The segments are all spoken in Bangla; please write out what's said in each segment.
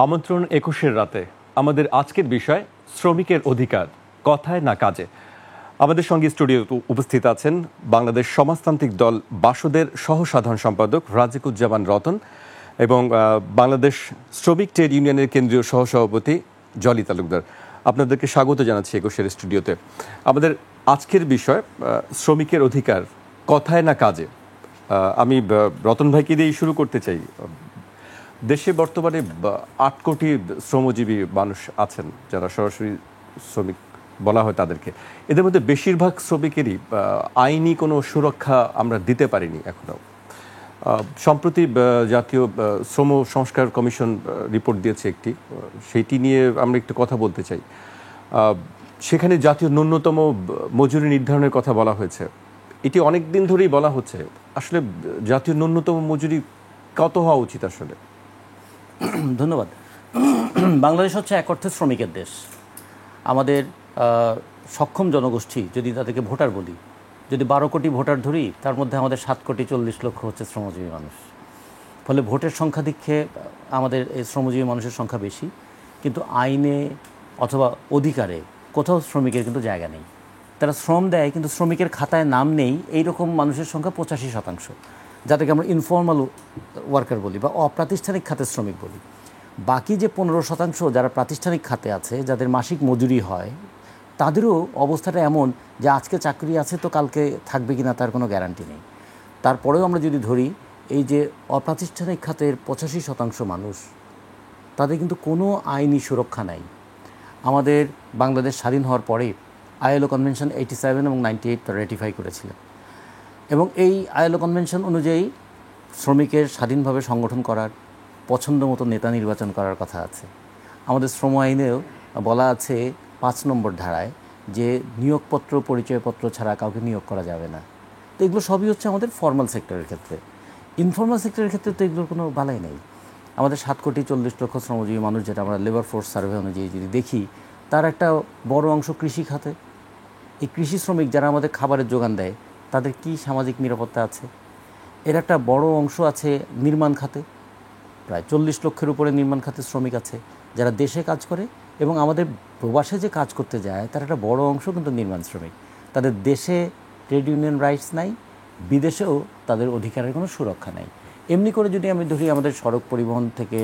আমন্ত্রণ ২১-এর রাতে। আমাদের আজকের বিষয় শ্রমিকের অধিকার, কথায় না কাজে। আমাদের সঙ্গে স্টুডিও উপস্থিত আছেন বাংলাদেশ সমাজতান্ত্রিক দল বাসদের সহ-সাধারণ সম্পাদক রাজিকুজ্জামান রতন এবং বাংলাদেশ শ্রমিক ট্রেড ইউনিয়নের কেন্দ্রীয় সহসভাপতি জলি তালুকদার। আপনাদেরকে স্বাগত জানাচ্ছি ২১-এর স্টুডিওতে। আমাদের আজকের বিষয় শ্রমিকের অধিকার, কথায় না কাজে। আমি রতন ভাইকে দিয়েই শুরু করতে চাই। দেশে বর্তমানে ৮ কোটি শ্রমজীবী মানুষ আছেন যারা সরাসরি শ্রমিক বলা হয় তাদেরকে। এদের মধ্যে বেশিরভাগ শ্রমিকেরই আইনি কোনো সুরক্ষা আমরা দিতে পারিনি এখনো। সম্প্রতি জাতীয় শ্রম সংস্কার কমিশন রিপোর্ট দিয়েছে একটি, সেইটি নিয়ে আমরা একটু কথা বলতে চাই। সেখানে জাতীয় ন্যূনতম মজুরি নির্ধারণের কথা বলা হয়েছে। এটি অনেক দিন ধরেই বলা হচ্ছে। আসলে জাতীয় ন্যূনতম মজুরি কত হওয়া উচিত আসলে? ধন্যবাদ। বাংলাদেশ হচ্ছে এক অর্থে শ্রমিকের দেশ। আমাদের সক্ষম জনগোষ্ঠী, যদি তাদেরকে ভোটার বলি, যদি ১২ কোটি ভোটার ধরি, তার মধ্যে আমাদের 7,40,00,000 হচ্ছে শ্রমজীবী মানুষ। ফলে ভোটের সংখ্যা দিকে আমাদের এই শ্রমজীবী মানুষের সংখ্যা বেশি, কিন্তু আইনে অথবা অধিকারে কোথাও শ্রমিকের কিন্তু জায়গা নেই। তারা শ্রম দেয় কিন্তু শ্রমিকের খাতায় নাম নেই, এইরকম মানুষের সংখ্যা 85%, যাদেরকে আমরা ইনফর্মাল ওয়ার্কার বলি বা অপ্রাতিষ্ঠানিক খাতের শ্রমিক বলি। বাকি যে 15% যারা প্রাতিষ্ঠানিক খাতে আছে, যাদের মাসিক মজুরি হয়, তাদেরও অবস্থাটা এমন যে আজকে চাকরি আছে তো কালকে থাকবে কিনা তার কোনো গ্যারান্টি নেই। তারপরেও আমরা যদি ধরি এই যে অপ্রাতিষ্ঠানিক খাতের 85% মানুষ, তাদের কিন্তু কোনো আইনি সুরক্ষা নাই। আমাদের বাংলাদেশ স্বাধীন হওয়ার পরে ILO কনভেনশন 87 এবং 98 রেটিফাই করেছিলেন, এবং এই ILO কনভেনশন অনুযায়ী শ্রমিকের স্বাধীনভাবে সংগঠন করার, পছন্দ মতো নেতা নির্বাচন করার কথা আছে। আমাদের শ্রম আইনেও বলা আছে 5 নম্বর ধারায় যে নিয়োগপত্র, পরিচয়পত্র ছাড়া কাউকে নিয়োগ করা যাবে না। তো এগুলো সবই হচ্ছে আমাদের ফর্মাল সেক্টরের ক্ষেত্রে। ইনফর্মাল সেক্টরের ক্ষেত্রে তো এগুলোর কোনো বালাই নেই। আমাদের 7,40,00,000 শ্রমজীবী মানুষ, যেটা আমরা লেবার ফোর্স সার্ভে অনুযায়ী যদি দেখি, তার একটা বড় অংশ কৃষি খাতে। এই কৃষি শ্রমিক যারা আমাদের খাবারের যোগান দেয়, তাদের কি সামাজিক নিরাপত্তা আছে? এর একটা বড় অংশ আছে নির্মাণ খাতে, প্রায় 40 লক্ষের উপরে নির্মাণ খাতে শ্রমিক আছে যারা দেশে কাজ করে, এবং আমাদের প্রবাসে যে কাজ করতে যায় তার একটা বড় অংশ কিন্তু নির্মাণ শ্রমিক। তাদের দেশে ট্রেড ইউনিয়ন রাইটস নাই, বিদেশেও তাদের অধিকারের কোনো সুরক্ষা নাই। এমনি করে যদি আমি ধরি, আমাদের সড়ক পরিবহন থেকে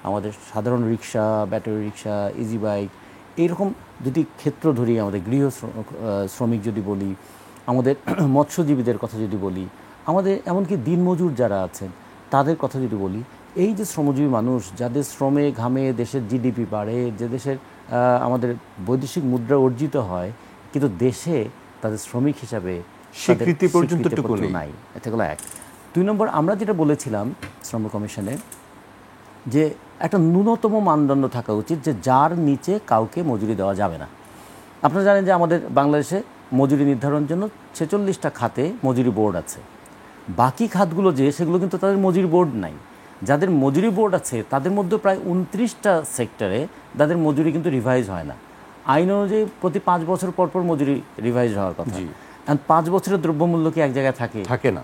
আমাদের সাধারণ রিক্সা, ব্যাটারি রিক্সা, ইজি বাইক, এইরকম যদি ক্ষেত্র ধরি, আমাদের গৃহ শ্রমিক যদি বলি, আমাদের মৎস্যজীবীদের কথা যদি বলি, আমাদের এমনকি দিনমজুর যারা আছেন তাদের কথা যদি বলি, এই যে শ্রমজীবী মানুষ যাদের শ্রমে ঘামে দেশের জিডিপি বাড়ে, যে দেশের আমাদের বৈদেশিক মুদ্রা অর্জিত হয়, কিন্তু দেশে তাদের শ্রমিক হিসাবে স্বীকৃতি পর্যন্ত নাই। এগুলো এক। 2 নম্বর, আমরা যেটা বলেছিলাম শ্রম কমিশনে, যে একটা ন্যূনতম মানদণ্ড থাকা উচিত যে যার নিচে কাউকে মজুরি দেওয়া যাবে না। আপনারা জানেন যে আমাদের বাংলাদেশে মজুরি নির্ধারণের জন্য 46টা খাতে মজুরি বোর্ড আছে। বাকি খাতগুলো সেগুলো কিন্তু তাদের মজুরি বোর্ড নাই। যাদের মজুরি বোর্ড আছে তাদের মধ্যে প্রায় 29টা সেক্টরে তাদের মজুরি কিন্তু রিভাইজ হয় না। আইন অনুযায়ী প্রতি 5 বছর পর পর মজুরি রিভাইজ হওয়ার কথা। 5 বছরের দ্রব্যমূল্য কি এক জায়গায় থাকে না।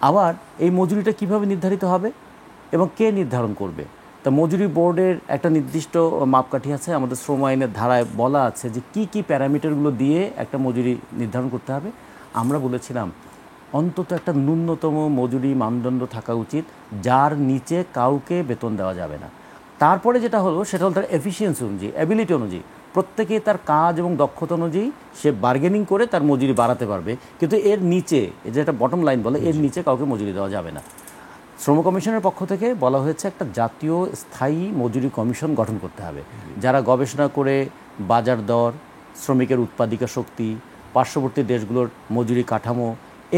আবার এই মজুরিটা কিভাবে নির্ধারিত হবে এবং কে নির্ধারণ করবে? তা মজুরি বোর্ডের একটা নির্দিষ্ট মাপকাঠি আছে। আমাদের শ্রম আইনের ধারায় বলা আছে যে কি কি প্যারামিটারগুলো দিয়ে একটা মজুরি নির্ধারণ করতে হবে। আমরা বলেছিলাম অন্তত একটা ন্যূনতম মজুরি মানদণ্ড থাকা উচিত, যার নিচে কাউকে বেতন দেওয়া যাবে না। তারপরে যেটা হলো সেটা হলো তার এফিসিয়েন্সি অনুযায়ী, অ্যাবিলিটি অনুযায়ী, প্রত্যেকেই তার কাজ এবং দক্ষতা অনুযায়ী সে বার্গেনিং করে তার মজুরি বাড়াতে পারবে, কিন্তু এর নিচে, যেটা বটম লাইন বলে, এর নিচে কাউকে মজুরি দেওয়া যাবে না। শ্রম কমিশনের পক্ষ থেকে বলা হয়েছে একটা জাতীয় স্থায়ী মজুরি কমিশন গঠন করতে হবে, যারা গবেষণা করে বাজার দর, শ্রমিকের উৎপাদিকা শক্তি, পার্শ্ববর্তী দেশগুলোর মজুরি কাঠামো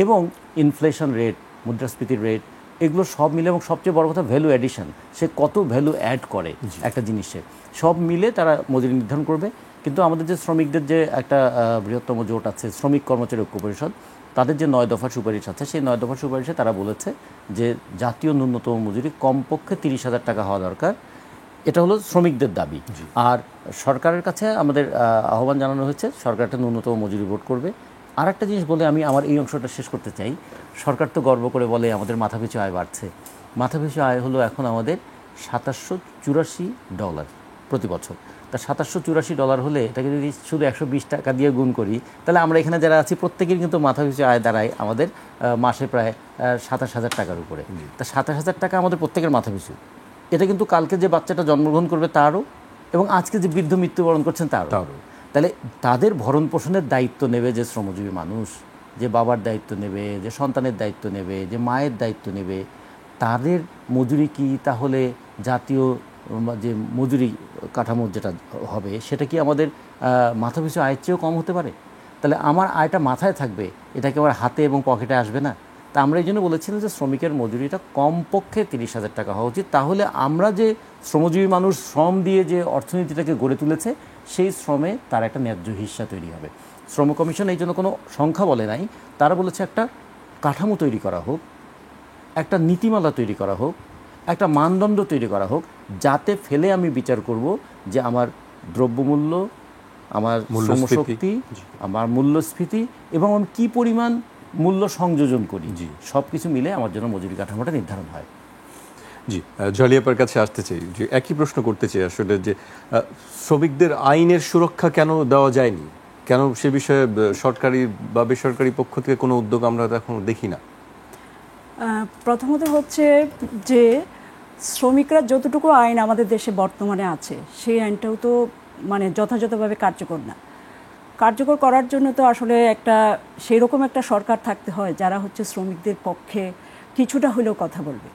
এবং ইনফ্লেশন রেট, মুদ্রাস্ফীতির রেট, এগুলো সব মিলে, এবং সবচেয়ে বড় কথা ভ্যালু অ্যাডিশন, সে কত ভ্যালু অ্যাড করে একটা জিনিসে, সব মিলে তারা মজুরি নির্ধারণ করবে। কিন্তু আমাদের যে শ্রমিকদের যে একটা বৃহত্তম জোট আছে, শ্রমিক কর্মচারী ঐক্য পরিষদ, তাদের যে 9 দফা সুপারিশ আছে, সেই 9 দফা সুপারিশে তারা বলেছে যে জাতীয় ন্যূনতম মজুরি কমপক্ষে 30,000 টাকা হওয়া দরকার। এটা হলো শ্রমিকদের দাবি। আর সরকারের কাছে আমাদের আহ্বান জানানো হয়েছে, সরকার একটা ন্যূনতম মজুরি বোর্ড করবে। আর একটা জিনিস বলে আমি আমার এই অংশটা শেষ করতে চাই। সরকার তো গর্ব করে বলে আমাদের মাথাপিছু আয় বাড়ছে। মাথাপিছু আয় হলো এখন আমাদের $2784 প্রতি বছর। তা $2784 হলে এটাকে যদি শুধু 120 টাকা দিয়ে গুণ করি, তাহলে আমরা এখানে যারা আছি প্রত্যেকের কিন্তু মাথাপিছু আয় দাঁড়ায় আমাদের মাসে প্রায় 27,000 টাকার উপরে। তা 27,000 টাকা আমাদের প্রত্যেকের মাথাপিছু। এটা কিন্তু কালকে যে বাচ্চাটা জন্মগ্রহণ করবে তারও, এবং আজকে যে বৃদ্ধ মৃত্যুবরণ করছেন তারও। তাহলে তাদের ভরণ পোষণের দায়িত্ব নেবে যে শ্রমজীবী মানুষ, যে বাবার দায়িত্ব নেবে, যে সন্তানের দায়িত্ব নেবে, যে মায়ের দায়িত্ব নেবে, তাদের মজুরি কি তাহলে জাতীয় যে মজুরি কাঠামো যেটা হবে সেটা কি আমাদের মাথাপিছু আয়ের চেয়েও কম হতে পারে? তাহলে আমার আয়টা মাথায় থাকবে, এটা কি আমার হাতে এবং পকেটে আসবে না? তা আমরা এই জন্য বলেছিলাম যে শ্রমিকের মজুরিটা কমপক্ষে 30,000 টাকা হওয়া উচিত। তাহলে আমরা যে শ্রমজীবী মানুষ শ্রম দিয়ে যে অর্থনীতিটাকে গড়ে তুলেছে সেই শ্রমে তার একটা ন্যায্য হিস্সা তৈরি হবে। শ্রম কমিশন এই জন্য কোনো সংখ্যা বলে নাই, তারা বলেছে একটা কাঠামো তৈরি করা হোক, একটা নীতিমালা তৈরি করা হোক, একটা মানদণ্ড তৈরি করা হোক, যাতে ফেলে আমি বিচার করব যে আমার দ্রব্যমূল্য, আমার শ্রমশক্তি, আমার মূল্যস্ফীতি এবং আমি কী পরিমাণ মূল্য সংযোজন করি, সব কিছু মিলে আমার জন্য মজুরি কাঠামোটা নির্ধারণ হয়। জি, জলিয়াপার কাছে আসতে চাই, যে একই প্রশ্ন করতে চাই আসলে, যে শ্রমিকদের আইনের সুরক্ষা কেন দেওয়া যায়নি, কেন সে বিষয়ে সরকারি বা বেসরকারি পক্ষ থেকে কোনো উদ্যোগ আমরা এখন দেখি না? প্রথমত হচ্ছে যে শ্রমিকরা যতটুকু আইন আমাদের দেশে বর্তমানে আছে সেই আইনটাও তো মানে যথাযথভাবে কার্যকর না। কার্যকর করার জন্য তো আসলে একটা সেই রকম একটা সরকার থাকতে হয় যারা হচ্ছে শ্রমিকদের পক্ষে কিছুটা হলেও কথা বলবে।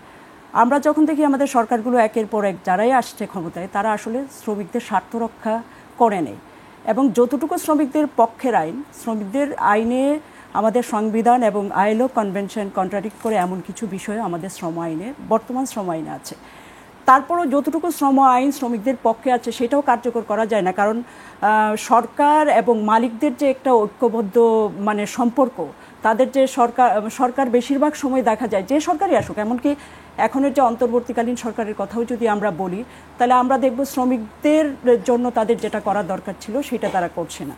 আমরা যখন দেখি আমাদের সরকারগুলো একের পর এক যারাই আসছে ক্ষমতায়, তারা আসলে শ্রমিকদের স্বার্থ রক্ষা করে নেই, এবং যতটুকু শ্রমিকদের পক্ষের আইন, শ্রমিকদের আইনে আমাদের সংবিধান এবং আইএলও কনভেনশন কন্ট্রাডিক্ট করে এমন কিছু বিষয় আমাদের শ্রম আইনে, বর্তমান শ্রম আইনে আছে। তারপরও যতটুকু শ্রম আইন শ্রমিকদের পক্ষে আছে সেটাও কার্যকর করা যায় না, কারণ সরকার এবং মালিকদের যে একটা ঐক্যবদ্ধ মানে সম্পর্ক, তাদের যে সরকার বেশিরভাগ সময় দেখা যায় যে সরকারই আসুক, এমনকি এখনের যে অন্তর্বর্তীকালীন সরকারের কথাও যদি আমরা বলি, তাহলে আমরা দেখব শ্রমিকদের জন্য তাদের যেটা করা দরকার ছিল সেটা তারা করছে না।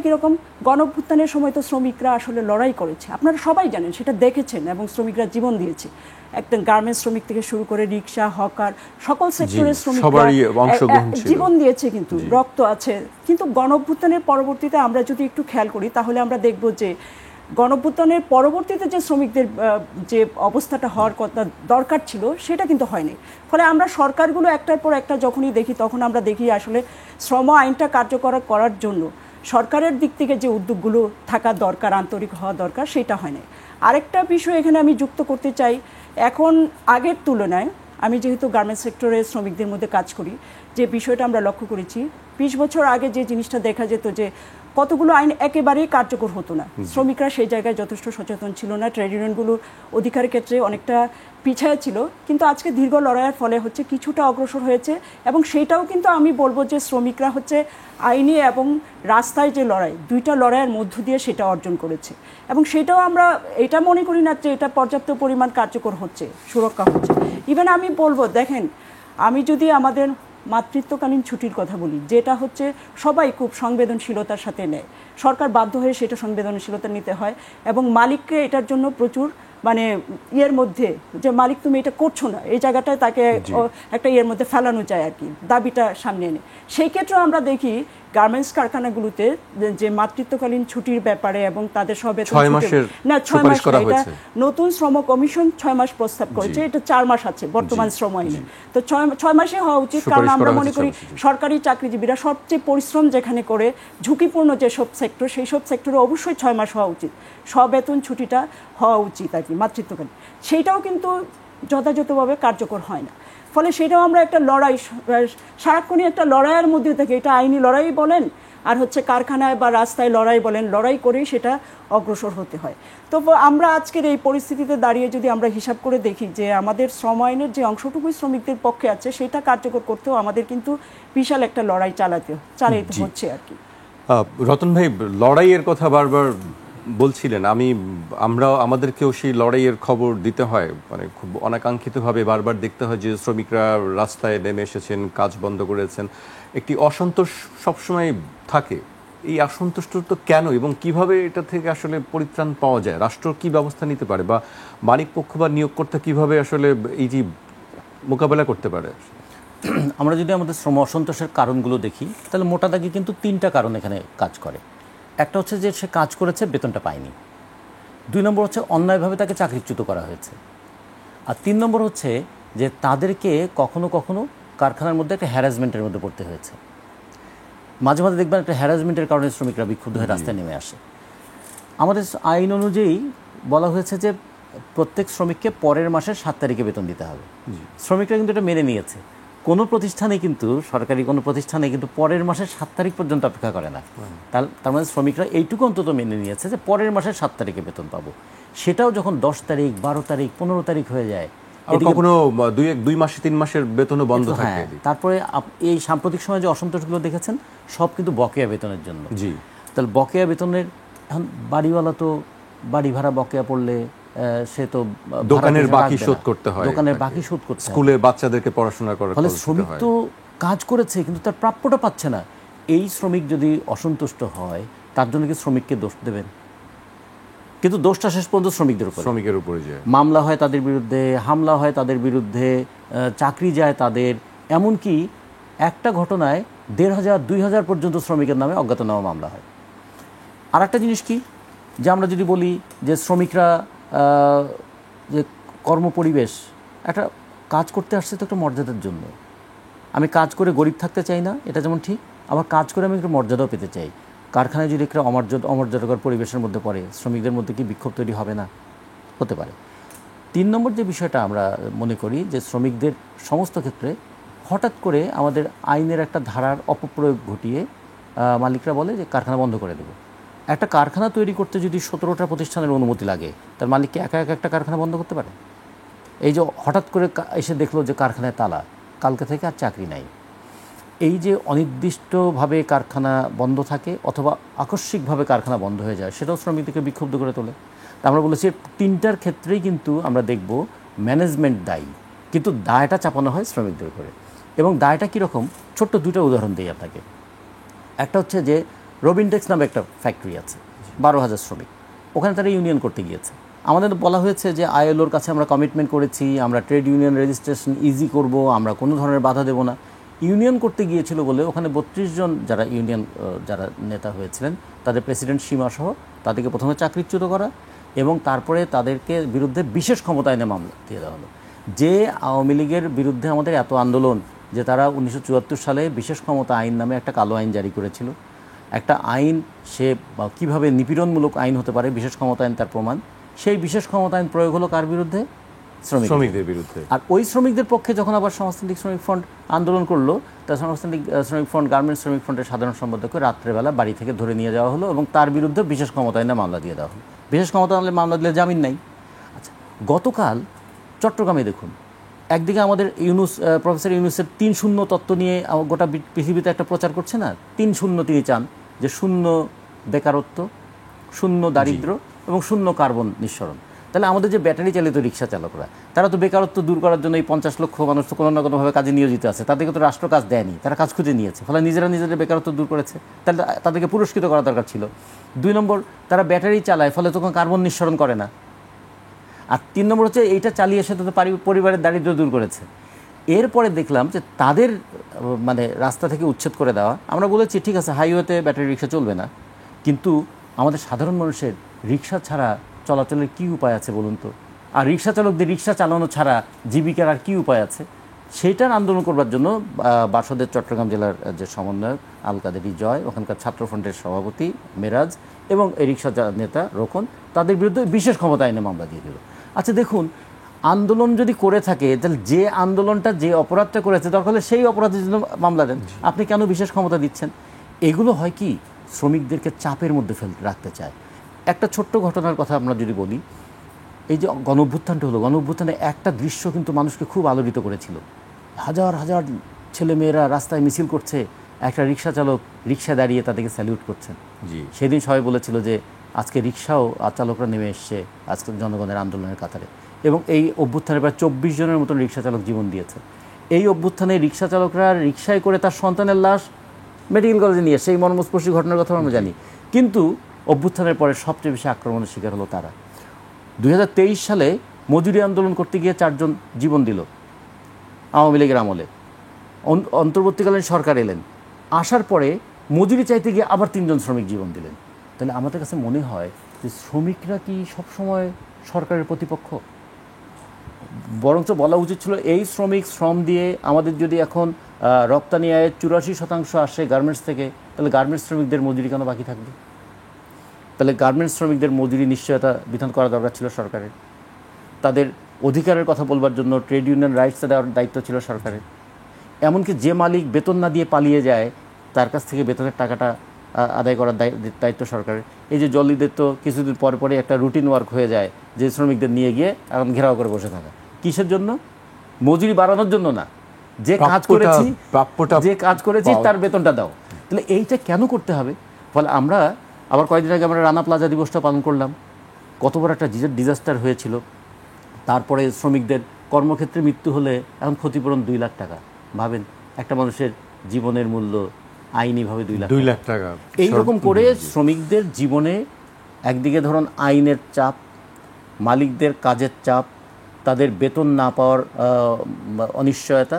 কীরকম? গণঅভ্যুত্থানের সময় তো শ্রমিকরা আসলে লড়াই করেছে, আপনারা সবাই জানেন, সেটা দেখেছেন, এবং শ্রমিকরা জীবন দিয়েছে। একদম গার্মেন্টস শ্রমিক থেকে শুরু করে রিক্সা, হকার, সকল সেক্টরের শ্রমিকরা জীবন দিয়েছে, কিন্তু রক্ত আছে। কিন্তু গণঅভ্যুত্থানের পরবর্তীতে আমরা যদি একটু খেয়াল করি তাহলে আমরা দেখব যে গণঅভ্যুত্থানের পরবর্তীতে যে শ্রমিকদের যে অবস্থাটা হওয়ার কথা দরকার ছিল সেটা কিন্তু হয়নি। ফলে আমরা সরকারগুলো একটার পর একটা যখনই দেখি তখন আমরা দেখি আসলে শ্রম আইনটা কার্যকর করার জন্য সরকারের দিক থেকে যে উদ্যোগগুলো থাকা দরকার, আন্তরিক হওয়া দরকার, সেটা হয় না। আরেকটা বিষয় এখানে আমি যুক্ত করতে চাই, এখন আগের তুলনায় আমি যেহেতু গার্মেন্টস সেক্টরে শ্রমিকদের মধ্যে কাজ করি, যে বিষয়টা আমরা লক্ষ্য করেছি, 20 বছর আগে যে জিনিসটা দেখা যেত যে কতগুলো আইন একেবারেই কার্যকর হতো না, শ্রমিকরা সেই জায়গায় যথেষ্ট সচেতন ছিল না, ট্রেড ইউনিয়নগুলোর অধিকারের ক্ষেত্রে অনেকটা পিছায় ছিল। কিন্তু আজকে দীর্ঘ লড়াইয়ের ফলে হচ্ছে কিছুটা অগ্রসর হয়েছে, এবং সেইটাও কিন্তু আমি বলবো যে শ্রমিকরা হচ্ছে আইনি এবং রাস্তায় যে লড়াই, দুইটা লড়াইয়ের মধ্য দিয়ে সেটা অর্জন করেছে, এবং সেটাও আমরা এটা মনে করি না যে এটা পর্যাপ্ত পরিমাণ কার্যকর হচ্ছে, সুরক্ষা হচ্ছে। ইভেন আমি বলবো, দেখেন, আমি যদি আমাদের মাতৃত্বকালীন ছুটির কথা বলি, যেটা হচ্ছে সবাই খুব সংবেদনশীলতার সাথে নেয়, সরকার বাধ্য হয়ে সেটা সংবেদনশীলতা নিতে হয়, এবং মালিককে এটার জন্য প্রচুর মানে ইয়ের মধ্যে, যে মালিক তুমি এটা করছো না, এই জায়গাটায় তাকে একটা ইয়ের মধ্যে ফেলানো যায় আর কি, দাবিটা সামনে এনে। সেই ক্ষেত্রে আমরা দেখি গার্মেন্টস কারখানাগুলোতে যে মাতৃত্বকালীন ছুটির ব্যাপারে এবং তাদের সব 6 মাস, এটা নতুন শ্রম কমিশন 6 মাস প্রস্তাব করেছে, এটা 4 মাস আছে বর্তমান শ্রম আইনে। তো 6 মাসে হওয়া উচিত, কারণ আমরা মনে করি সরকারি চাকরিজীবীরা সবচেয়ে পরিশ্রম যেখানে করে, ঝুঁকিপূর্ণ যেসব সেক্টর, সেই সব সেক্টরে অবশ্যই 6 মাস হওয়া উচিত, স্ববেতন ছুটিটা হওয়া উচিত আর কি মাতৃত্বকালীন। সেইটাও কিন্তু যথাযথভাবে কার্যকর হয় না। ফলে সেটাও আমরা একটা লড়াই, সারাক্ষণই একটা লড়াইয়ের মধ্যে থেকে, এটা আইনি লড়াই বলেন আর হচ্ছে কারখানায় বা রাস্তায় লড়াই বলেন, লড়াই করেই সেটা অগ্রসর হতে হয়। তো আমরা আজকের এই পরিস্থিতিতে দাঁড়িয়ে যদি আমরা হিসাব করে দেখি যে আমাদের শ্রম আইনের যে অংশটুকুই শ্রমিকদের পক্ষে আছে সেটা কার্যকর করতেও আমাদের কিন্তু বিশাল একটা লড়াই চালাতে হচ্ছে আর কি। রতন ভাই, লড়াইয়ের কথা বারবার বলছিলেন, আমাদেরকেও সেই লড়াইয়ের খবর দিতে হয়, মানে খুব অনাকাঙ্ক্ষিতভাবে বারবার দেখতে হয় যে শ্রমিকরা রাস্তায় নেমে এসেছেন, কাজ বন্ধ করেছেন, একটি অসন্তোষ সবসময় থাকে। এই অসন্তুষ্ট তো কেন এবং কিভাবে এটা থেকে আসলে পরিত্রাণ পাওয়া যায়? রাষ্ট্র কি ব্যবস্থা নিতে পারে, বা মালিক পক্ষ বা নিয়োগকর্তা কিভাবে আসলে এই যে মোকাবেলা করতে পারে? আমরা যদি আমাদের শ্রম অসন্তোষের কারণগুলো দেখি তাহলে মোটা দাগে কিন্তু 3টা কারণ এখানে কাজ করে। একটা হচ্ছে যে সে কাজ করেছে, বেতনটা পায়নি। 2 নম্বর হচ্ছে অন্যায়ভাবে তাকে চাকরিচ্যুত করা হয়েছে। আর 3 নম্বর হচ্ছে যে তাদেরকে কখনো কখনো কারখানার মধ্যে একটা হ্যারাসমেন্টের মধ্যে পড়তে হয়েছে। মাঝে মাঝে দেখবেন একটা হ্যারাসমেন্টের কারণে শ্রমিকরা বিক্ষুব্ধ হয়ে রাস্তায় নেমে আসে। আমাদের আইন অনুযায়ী বলা হয়েছে যে প্রত্যেক শ্রমিককে পরের মাসের 7 তারিখে বেতন দিতে হবে। শ্রমিকরা কিন্তু এটা মেনে নিয়েছে। কোনো প্রতিষ্ঠানে কিন্তু, সরকারি কোনো প্রতিষ্ঠানে কিন্তু পরের মাসের 7 তারিখ পর্যন্ত অপেক্ষা করে না। তার মানে শ্রমিকরা এইটুকু অন্তত মেনে নিয়েছে যে পরের মাসের 7 তারিখে বেতন পাবো। সেটাও যখন 10 তারিখ, 12 তারিখ, 15 তারিখ হয়ে যায়, কখনো 2 মাসে 3 মাসের বেতনও বন্ধ থাকে। তারপরে এই সাম্প্রতিক সময়ে যে অসন্তোষগুলো দেখেছেন সব কিন্তু বকেয়া বেতনের জন্য। জি, তাহলে বকেয়া বেতনের, এখন বাড়িওয়ালা তো বাড়ি ভাড়া বকেয়া পড়লে সে তো দোকানের বাকি শোধ করতে হয়, দোকানের বাকি শোধ করতে হয়, স্কুলে বাচ্চাদেরকে পড়াশোনা করার। ফলে শ্রমিক তো কাজ করেছে কিন্তু তার প্রাপ্যটা পাচ্ছে না। এই শ্রমিক যদি অসন্তুষ্ট হয় তার জন্য কি শ্রমিককে দোষ দেবেন? কিন্তু দোষটা শেষ পর্যন্ত শ্রমিকের উপরে যায়। মামলা হয় তাদের বিরুদ্ধে, হামলা হয় তাদের বিরুদ্ধে, চাকরি যায় তাদের। এমনকি একটা ঘটনায় 1,500, 2,000 পর্যন্ত শ্রমিকের নামে অজ্ঞাতনামা মামলা হয়। আর একটা জিনিস কি, যে আমরা যদি বলি যে শ্রমিকরা যে কর্মপরিবেশ, একটা কাজ করতে আসছে তো একটা মর্যাদার জন্য। আমি কাজ করে গরিব থাকতে চাই না, এটা যেমন ঠিক, আবার কাজ করে আমি একটা মর্যাদাও পেতে চাই। কারখানায় যদি একটা অমর্যাদাকর পরিবেশের মধ্যে পড়ে, শ্রমিকদের মধ্যে কি বিক্ষোভ তৈরি হবে না? হতে পারে। 3 নম্বর যে বিষয়টা আমরা মনে করি যে শ্রমিকদের সমস্ত ক্ষেত্রে হঠাৎ করে আমাদের আইনের একটা ধারার অপপ্রয়োগ ঘটিয়ে মালিকরা বলে যে কারখানা বন্ধ করে দেব। একটা কারখানা তৈরি করতে যদি 17টা প্রতিষ্ঠানের অনুমতি লাগে, তার মালিককে একা একটা কারখানা বন্ধ করতে পারে? এই যে হঠাৎ করে এসে দেখলো যে কারখানায় তালা, কালকে থেকে আর চাকরি নাই, এই যে অনির্দিষ্টভাবে কারখানা বন্ধ থাকে অথবা আকস্মিকভাবে কারখানা বন্ধ হয়ে যায়, সেটাও শ্রমিকদেরকে বিক্ষুব্ধ করে তোলে। তা আমরা বলেছি 3টার ক্ষেত্রেই কিন্তু আমরা দেখব ম্যানেজমেন্ট দায়ী, কিন্তু দায়টা চাপানো হয় শ্রমিকদের উপরে। এবং দায়টা কীরকম, ছোট্ট 2টা উদাহরণ দিই আপনাকে। একটা হচ্ছে যে রবিনটেক্স নামে একটা ফ্যাক্টরি আছে, 12,000 শ্রমিক, ওখানে তারা ইউনিয়ন করতে গিয়েছে। আমাদের বলা হয়েছে যে আইএলওর কাছে আমরা কমিটমেন্ট করেছি, আমরা ট্রেড ইউনিয়ন রেজিস্ট্রেশন ইজি করব, আমরা কোনো ধরনের বাধা দেব না। ইউনিয়ন করতে গিয়েছিল বলে ওখানে 32 জন যারা ইউনিয়ন যারা নেতা হয়েছিলেন, তাদের প্রেসিডেন্ট সীমা সহ তাদেরকে প্রথমে চাকরিচ্যুত করা এবং তারপরে তাদেরকে বিরুদ্ধে বিশেষ ক্ষমতা আইনে মামলা দিয়ে দেওয়া হলো। যে আওয়ামী লীগের বিরুদ্ধে আমাদের এত আন্দোলন, যে তারা 1974 সালে বিশেষ ক্ষমতা আইন নামে একটা কালো আইন জারি করেছিল। একটা আইন, সে কীভাবে নিপীড়নমূলক আইন হতে পারে, বিশেষ ক্ষমতা আইন তার প্রমাণ। সেই বিশেষ ক্ষমতা আইন প্রয়োগ হলো কার বিরুদ্ধে? শ্রমিকদের বিরুদ্ধে। আর ওই শ্রমিকদের পক্ষে যখন আবার সমাজতান্ত্রিক শ্রমিক ফ্রন্ট আন্দোলন করলো, তার সমাজতান্ত্রিক শ্রমিক ফ্রন্ট, গার্মেন্টস শ্রমিক ফ্রন্টের সাধারণ সম্পাদককে রাত্রেবেলা বাড়ি থেকে ধরে নিয়ে যাওয়া হলো এবং তার বিরুদ্ধে বিশেষ ক্ষমতা আইনে মামলা দিয়ে দেওয়া হলো। বিশেষ ক্ষমতা আইনে মামলা দিলে জামিন নাই। আচ্ছা, গতকাল চট্টগ্রামে দেখুন, একদিকে আমাদের প্রফেসর ইউনুসের 3-0 তত্ত্ব নিয়ে গোটা পৃথিবীতে একটা প্রচার করছে না? 3-0 তিনি চান, যে 0 বেকারত্ব, 0 দারিদ্র এবং 0 কার্বন নিঃসরণ। তাহলে আমাদের যে ব্যাটারি চালিত রিক্সা চালকরা, তারা তো বেকারত্ব দূর করার জন্য এই 50 লক্ষ মানুষ তো কোনো না কোনোভাবে কাজে নিয়োজিত আছে, তাদেরকে তো রাষ্ট্র কাজ দেয়নি, তারা কাজ খুঁজে নিয়েছে, ফলে নিজেদের বেকারত্ব দূর করেছে। তাহলে তাদেরকে পুরস্কৃত করা দরকার ছিল। 2 নম্বর, তারা ব্যাটারি চালায়, ফলে তখন কার্বন নিঃসরণ করে না। আর 3 নম্বর হচ্ছে এইটা চালিয়ে এসে তাদের পরিবারের দারিদ্র্য দূর করেছে। এরপরে দেখলাম যে তাদের মানে রাস্তা থেকে উচ্ছেদ করে দেওয়া। আমরা বলেছি ঠিক আছে, হাইওয়েতে ব্যাটারি রিক্সা চলবে না, কিন্তু আমাদের সাধারণ মানুষের রিক্সা ছাড়া চলাচলের কী উপায় আছে বলুন তো? আর রিক্সা চালকদের রিক্সা চালানো ছাড়া জীবিকার আর কী উপায় আছে? সেইটার আন্দোলন করবার জন্য বাসদের চট্টগ্রাম জেলার যে সমন্বয়ক আল কাদেরী জয়, ওখানকার ছাত্রফ্রন্টের সভাপতি মেরাজ এবং এই রিক্সা নেতা রোকন, তাদের বিরুদ্ধে বিশেষ ক্ষমতা আইনে মামলা দিয়ে দিল। আচ্ছা দেখুন, আন্দোলন যদি করে থাকে, তাহলে যে আন্দোলনটা, যে অপরাধটা করেছে, দরকার হলে সেই অপরাধের জন্য মামলা দেন। আপনি কেন বিশেষ ক্ষমতা দিচ্ছেন? এগুলো হয় কি, শ্রমিকদেরকে চাপের মধ্যে রাখতে চায়। একটা ছোট্ট ঘটনার কথা আমরা যদি বলি, এই যে গণঅভ্যুত্থানটা হলো, গণঅভ্যুত্থানে একটা দৃশ্য কিন্তু মানুষকে খুব আলোড়িত করেছিল। হাজার হাজার ছেলেমেয়েরা রাস্তায় মিছিল করছে, একটা রিক্সা চালক রিক্সা দাঁড়িয়ে তাদেরকে স্যালিউট করছেন। সেদিন সবাই বলেছিল যে আজকে রিক্সাও চালকরা নেমে এসছে আজকে জনগণের আন্দোলনের কাতারে। এবং এই অভ্যুত্থানে প্রায় 24 জনের মতন রিক্সা চালক জীবন দিয়েছে। এই অভ্যুত্থানে রিক্সা চালকরা রিক্সায় করে তার সন্তানের লাশ মেডিকেল কলেজে নিয়ে, সেই মর্মস্পর্শী ঘটনার কথা আমরা জানি। কিন্তু অভ্যুত্থানের পরে সবচেয়ে বেশি আক্রমণের শিকার হলো তারা। 2023 সালে মজুরি আন্দোলন করতে গিয়ে 4 জন জীবন দিল। আওয়ামী লীগের আমলে। অন্তর্বর্তীকালীন সরকার এলেন, আসার পরে মজুরি চাইতে গিয়ে আবার 3 জন শ্রমিক জীবন দিলেন। তাহলে আমাদের কাছে মনে হয় যে শ্রমিকরা কি সবসময় সরকারের প্রতিপক্ষ? বরঞ্চ বলা উচিত ছিল এই শ্রমিক শ্রম দিয়ে আমাদের যদি এখন রপ্তানি আয়ের 84% আসে গার্মেন্টস থেকে, তাহলে গার্মেন্টস শ্রমিকদের মজুরি কেন বাকি থাকবে? তাহলে গার্মেন্টস শ্রমিকদের মজুরি নিশ্চয়তা বিধান করা দরকার ছিল সরকারের। তাদের অধিকারের কথা বলবার জন্য ট্রেড ইউনিয়ন রাইটস দেওয়ার দায়িত্ব ছিল সরকারের। এমনকি যে মালিক বেতন না দিয়ে পালিয়ে যায় তার কাছ থেকে বেতনের টাকাটা আদায় করার দায়িত্ব সরকারের। এই যে জলিদের তো কিছুদিন পরে পরে একটা রুটিন ওয়ার্ক হয়ে যায় যে শ্রমিকদের নিয়ে গিয়ে এখন ঘেরাও করে বসে থাকা। কিসের জন্য? মজুরি বাড়ানোর জন্য না, যে কাজ করেছি তার বেতনটা দাও। তাহলে এইটা কেন করতে হবে? ফলে আমরা আবার কয়েকদিন আগে আমরা রানা প্লাজা দিবসটা পালন করলাম, কত বড় একটা ডিজাস্টার হয়েছিল। তারপরে শ্রমিকদের কর্মক্ষেত্রে মৃত্যু হলে এখন ক্ষতিপূরণ 2 লাখ টাকা। ভাবেন, একটা মানুষের জীবনের মূল্য আইনিভাবে 2 লাখ টাকা। এইরকম করে শ্রমিকদের জীবনে একদিকে ধরুন আইনের চাপ, মালিকদের কাজের চাপ, তাদের বেতন না পাওয়ার অনিশ্চয়তা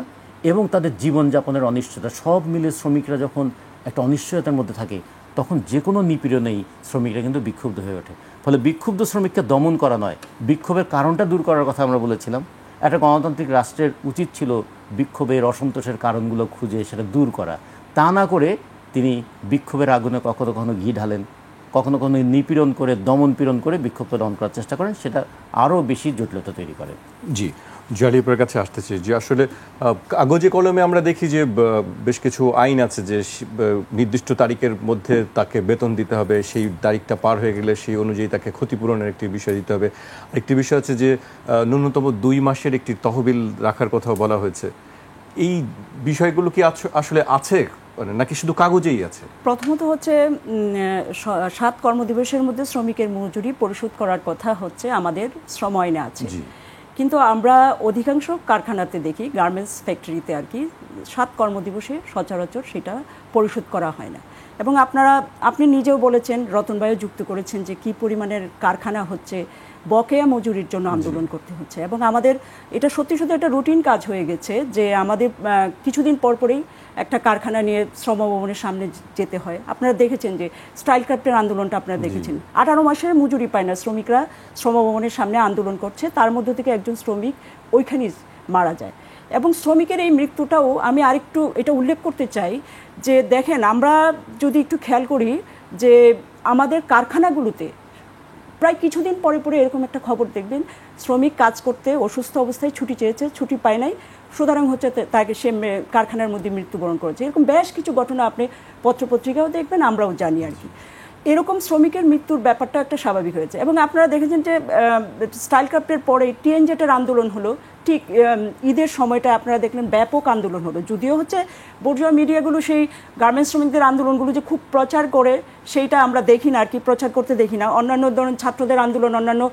এবং তাদের জীবনযাপনের অনিশ্চয়তা, সব মিলে শ্রমিকরা যখন একটা অনিশ্চয়তার মধ্যে থাকে তখন যে কোনো নিপীড়নেই শ্রমিকরা কিন্তু বিক্ষুব্ধ হয়ে ওঠে। ফলে বিক্ষুব্ধ শ্রমিককে দমন করা নয়, বিক্ষোভের কারণটা দূর করার কথা আমরা বলেছিলাম। একটা গণতান্ত্রিক রাষ্ট্রের উচিত ছিল বিক্ষোভের অসন্তোষের কারণগুলো খুঁজে সেটা দূর করা। তা না করে তিনি বিক্ষোভের আগুনে কখনো কখনো ঘি ঢালেন, কখনো কখনো নিপীড়ন করে দমন পীড়ন করে বিক্ষোভকে দমন করার চেষ্টা করেন, সেটা আরও বেশি জটিলতা তৈরি করে। জি, জলিপের কাছে আসতেছি যে আসলে কাগজে কলমে আমরা দেখি যে বেশ কিছু আইন আছে যে নির্দিষ্ট তারিখের মধ্যে তাকে বেতন দিতে হবে, সেই তারিখটা পার হয়ে গেলে সেই অনুযায়ী তাকে ক্ষতিপূরণের একটি বিষয় দিতে হবে। আরেকটি বিষয় আছে যে ন্যূনতম 2 মাসের একটি তহবিল রাখার কথাও বলা হয়েছে। এই বিষয়গুলো কি আসলে আছে নাকি শুধু কাগজেই আছে? প্রথমত হচ্ছে 7 কর্মদিবসের মধ্যে শ্রমিকের মজুরি পরিশোধ করার কথা হচ্ছে আমাদের শ্রম আইনে আছে, কিন্তু আমরা অধিকাংশ কারখানাতে দেখি, গার্মেন্টস ফ্যাক্টরিতে আর কি, 7 কর্মদিবসে সচরাচর সেটা পরিশোধ করা হয় না। এবং আপনি নিজেও বলেছেন, রতন ভাইও যুক্ত করেছেন যে কি পরিমাণের কারখানা হচ্ছে বকেয়া মজুরির জন্য আন্দোলন করতে হচ্ছে। এবং আমাদের এটা সত্যি একটা রুটিন কাজ হয়ে গেছে যে আমাদের কিছুদিন পরপরই একটা কারখানা নিয়ে শ্রমভবনের সামনে যেতে হয়। আপনারা দেখেছেন যে স্টাইল ক্রাফটের আন্দোলনটা আপনারা দেখেছেন, 18 মাসের মজুরি পায় না শ্রমিকরা, শ্রমভবনের সামনে আন্দোলন করছে, তার মধ্য থেকে একজন শ্রমিক ওইখানেই মারা যায়। এবং শ্রমিকের এই মৃত্যুটাও আমি আরেকটু এটা উল্লেখ করতে চাই যে দেখেন, আমরা যদি একটু খেয়াল করি যে আমাদের কারখানাগুলোতে প্রায় কিছুদিন পরে পরে এরকম একটা খবর দেখবেন, শ্রমিক কাজ করতে অসুস্থ অবস্থায় ছুটি চেয়েছে, ছুটি পায় নাই, সুতরাং হচ্ছে তাকে সে কারখানার মধ্যে মৃত্যুবরণ করেছে। এরকম বেশ কিছু ঘটনা আপনি পত্রপত্রিকাও দেখবেন, আমরাও জানি আর কি। এরকম শ্রমিকের মৃত্যুর ব্যাপারটা একটা স্বাভাবিক হয়েছে। এবং আপনারা দেখেছেন যে স্টাইল ক্রাফটের পরে টিএনজেটের আন্দোলন হলো, ঠিক ঈদের সময়টা আপনারা দেখলেন ব্যাপক আন্দোলন হলো। যদিও হচ্ছে বুর্জোয়া মিডিয়াগুলো সেই গার্মেন্টস শ্রমিকদের আন্দোলনগুলো যে খুব প্রচার করে সেইটা আমরা দেখি না আর কি, প্রচার করতে দেখি না। অন্যান্য ধরুন ছাত্রদের আন্দোলন, অন্যান্য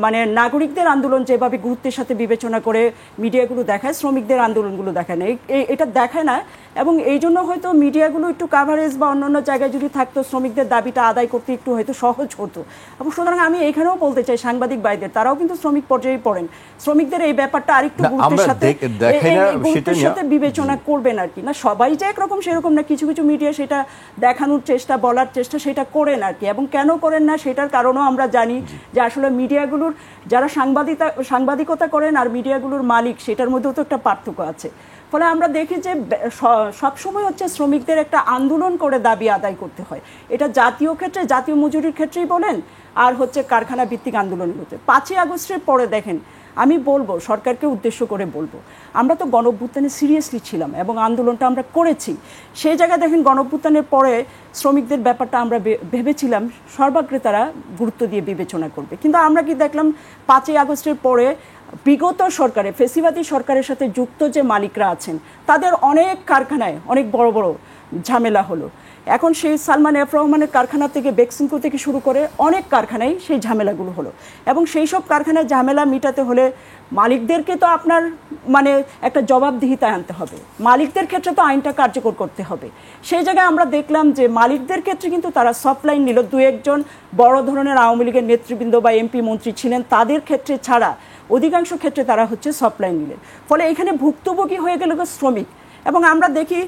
মানে নাগরিকদের আন্দোলন যেভাবে গুরুত্বের সাথে বিবেচনা করে মিডিয়াগুলো দেখায়, শ্রমিকদের আন্দোলনগুলো দেখায় না, এটা দেখায় না। এবং এই জন্য হয়তো মিডিয়াগুলো একটু কাভারেজ বা অন্যান্য জায়গায় যদি থাকতো, শ্রমিকদের দাবিটা আদায় করতে একটু হয়তো সহজ হতো। এবং সুতরাং আমি এখানেও বলতে চাই সাংবাদিক ভাইদের, তারাও কিন্তু শ্রমিক পর্যায়ে পড়েন, শ্রমিকদের এই ব্যাপারটা আরেকটু গুরুত্বের সাথে বিবেচনা করবেন আর কি। না সবাই যে একরকম সেরকম না, কিছু কিছু মিডিয়া সেটা দেখানোর চেষ্টা, বলার চেষ্টা সেটা করেন আর কি। এবং কেন করেন না সেটার কারণও আমরা জানি যে আসলে মিডিয়াগুলোর যারা সাংবাদিকতা করেন আর মিডিয়াগুলোর মালিক, সেটার মধ্যেও তো একটা পার্থক্য আছে। ফলে আমরা দেখি যে সবসময় হচ্ছে শ্রমিকদের একটা আন্দোলন করে দাবি আদায় করতে হয়। এটা জাতীয় ক্ষেত্রে, জাতীয় মজুরির ক্ষেত্রেই বলেন, আর হচ্ছে কারখানা ভিত্তিক আন্দোলনগুলোতে। 5ই আগস্টের পরে দেখেন, আমি বলবো, সরকারকে উদ্দেশ্য করে বলবো, আমরা তো গণঅভ্যুত্থানে সিরিয়াসলি ছিলাম এবং আন্দোলনটা আমরা করেছি। সেই জায়গায় দেখেন গণঅভ্যুত্থানের পরে শ্রমিকদের ব্যাপারটা আমরা ভেবেছিলাম সর্বাগ্রে তারা গুরুত্ব দিয়ে বিবেচনা করবে, কিন্তু আমরা কি দেখলাম 5ই আগস্টের পরে বিগত সরকারে, ফেসিবাদী সরকারের সাথে যুক্ত যে মালিকরা আছেন তাদের অনেক কারখানায় অনেক বড় বড় ঝামেলা হলো। এখন সেই সালমান এফ রহমানের কারখানা থেকে বেক্সিমকো থেকে শুরু করে অনেক কারখানায় সেই ঝামেলাগুলো হলো। এবং সেই সব কারখানায় ঝামেলা মিটাতে হলে মালিকদেরকে তো আপনার মানে একটা জবাবদিহিতায় আনতে হবে, মালিকদের ক্ষেত্রে তো আইনটা কার্যকর করতে হবে। সেই জায়গায় আমরা দেখলাম যে মালিকদের ক্ষেত্রে কিন্তু তারা সফট লাইন নিল। 2-1 জন বড় ধরনের আওয়ামী লীগের নেতৃবৃন্দ বা এমপি মন্ত্রী ছিলেন, তাদের ক্ষেত্রে ছাড়া অধিকাংশ ক্ষেত্রে তারা হচ্ছে সাপ্লাই মিলের। ফলে এখানে ভুক্তভোগী হয়ে গেল শ্রমিক। এবং আমরা দেখি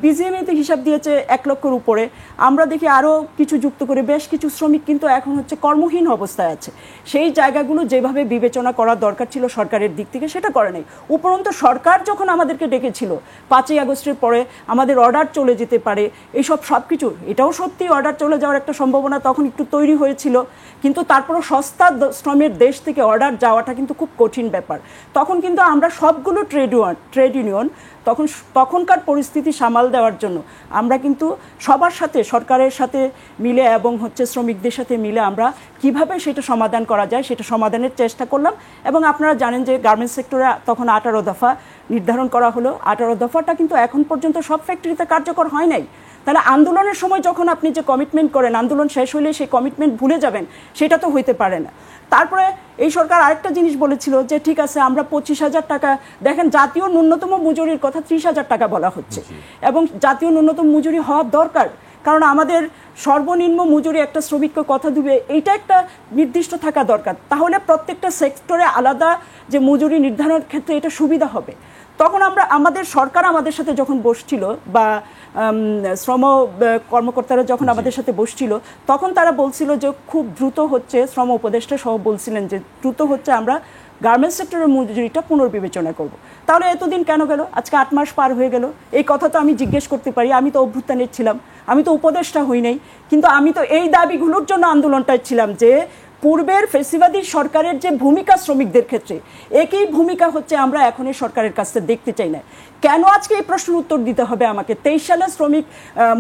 বিজিএমইতে হিসাব দিয়েছে 1 লক্ষের উপরে, আমরা দেখি আরও কিছু যুক্ত করে বেশ কিছু শ্রমিক কিন্তু এখন হচ্ছে কর্মহীন অবস্থায় আছে। সেই জায়গাগুলো যেভাবে বিবেচনা করা দরকার ছিল সরকারের দিক থেকে সেটা করে নাই। উপরন্তু সরকার যখন আমাদেরকে ডেকেছিল 5ই আগস্টের পরে আমাদের অর্ডার চলে যেতে পারে, এইসব সব কিছু, এটাও সত্যি অর্ডার চলে যাওয়ার একটা সম্ভাবনা তখন একটু তৈরি হয়েছিল, কিন্তু তারপরও সস্তা শ্রমের দেশ থেকে অর্ডার যাওয়াটা কিন্তু খুব কঠিন ব্যাপার। তখন কিন্তু আমরা সবগুলো ট্রেড ইউনিয়ন তখনকার পরিস্থিতি সামাল দেওয়ার জন্য আমরা কিন্তু সবার সাথে, সরকারের সাথে মিলে এবং হচ্ছে শ্রমিকদের সাথে মিলে আমরা কিভাবে সেটা সমাধান করা যায় সেটা সমাধানের চেষ্টা করলাম। এবং আপনারা জানেন যে গার্মেন্টস সেক্টরে তখন 18 দফা নির্ধারণ করা হলো। 18 দফাটা কিন্তু এখন পর্যন্ত সব ফ্যাক্টরিতে কার্যকর হয় নাই। তাহলে আন্দোলনের সময় যখন আপনি যে কমিটমেন্ট করেন, আন্দোলন শেষ হলে সেই কমিটমেন্ট ভুলে যাবেন, সেটা তো হইতে পারে না। তারপরে এই সরকার আরেকটা জিনিস বলেছিল যে ঠিক আছে আমরা 25,000 টাকা, দেখেন জাতীয় ন্যূনতম মজুরির কথা 30,000 টাকা বলা হচ্ছে, এবং জাতীয় ন্যূনতম মজুরি হওয়া দরকার, কারণ আমাদের সর্বনিম্ন মজুরি একটা শ্রমিককে কথা দিবে এইটা একটা নির্দিষ্ট থাকা দরকার। তাহলে প্রত্যেকটা সেক্টরে আলাদা যে মজুরি নির্ধারণের ক্ষেত্রে এটা সুবিধা হবে। তখন আমাদের সরকার আমাদের সাথে যখন বসছিল বা শ্রম কর্মকর্তারা যখন আমাদের সাথে বসছিল, তখন তারা বলছিল যে খুব দ্রুত হচ্ছে, শ্রম উপদেষ্টা সহ বলছিলেন যে দ্রুত হচ্ছে আমরা গার্মেন্টস সেক্টরের মজুরিটা পুনর্বিবেচনা করব। তাহলে এতদিন কেন গেল? আজকে 8 মাস পার হয়ে গেল। এই কথা তো আমি জিজ্ঞেস করতে পারি, আমি তো অভ্যুত্থানের ছিলাম, আমি তো উপদেষ্টা হই নাই, কিন্তু আমি তো এই দাবিগুলোর জন্য আন্দোলনটায় ছিলাম যে পূর্বের ফেসিবাদী সরকারের যে ভূমিকা শ্রমিকদের ক্ষেত্রে, একই ভূমিকা হচ্ছে আমরা এখন এই সরকারের কাছে দেখতে চাই না। কেন আজকে এই প্রশ্নের উত্তর দিতে হবে আমাকে? 23 সালে শ্রমিক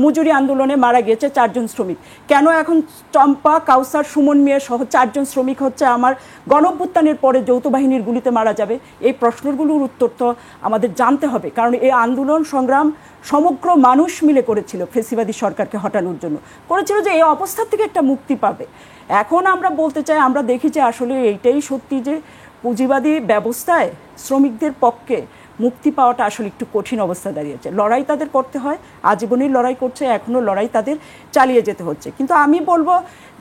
মজুরি আন্দোলনে মারা গিয়েছে 4 জন শ্রমিক, কেন এখন চম্পা, কাউসার, সুমন মিয়া সহ 4 জন শ্রমিক হচ্ছে আমার গণঅভ্যুত্থানের পরে যৌথ বাহিনীর গুলিতে মারা যাবে? এই প্রশ্নগুলোর উত্তর তো আমাদের জানতে হবে, কারণ এই আন্দোলন সংগ্রাম সমগ্র মানুষ মিলে করেছিল, ফেসিবাদী সরকারকে হটানোর জন্য করেছিল, যে এই অবস্থা থেকে একটা মুক্তি পাবে। এখন আমরা বলতে চাই, আমরা দেখি যে আসলে এইটাই সত্যি যে পুঁজিবাদী ব্যবস্থায় শ্রমিকদের পক্ষে মুক্তি পাওয়াটা আসলে একটু কঠিন অবস্থা দাঁড়িয়েছে। লড়াই তাদের করতে হয়, আজীবনই লড়াই করছে, এখনও লড়াই তাদের চালিয়ে যেতে হচ্ছে। কিন্তু আমি বলবো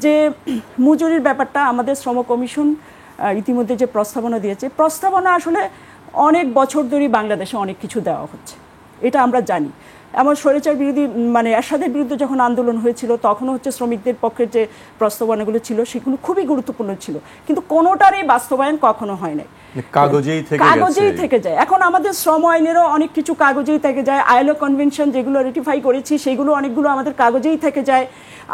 যে মজুরির ব্যাপারটা আমাদের শ্রম কমিশন ইতিমধ্যে যে প্রস্তাবনা দিয়েছে, প্রস্তাবনা আসলে অনেক বছর ধরেই বাংলাদেশে অনেক কিছু দেওয়া হচ্ছে, এটা আমরা জানি। এমন স্বৈরাচার বিরোধী এরশাদের বিরুদ্ধে যখন আন্দোলন হয়েছিল তখনও হচ্ছে শ্রমিকদের পক্ষের যে প্রস্তাবনাগুলো ছিল সেগুলো খুবই গুরুত্বপূর্ণ ছিল, কিন্তু কোনোটারই বাস্তবায়ন কখনো হয় নাই, কাগজেই থেকে যায়। এখন আমাদের শ্রম আইনেরও অনেক কিছু কাগজেই থেকে যায়, আইএলও কনভেনশন যেগুলো রেটিফাই করেছি সেগুলো অনেকগুলো আমাদের কাগজেই থেকে যায়।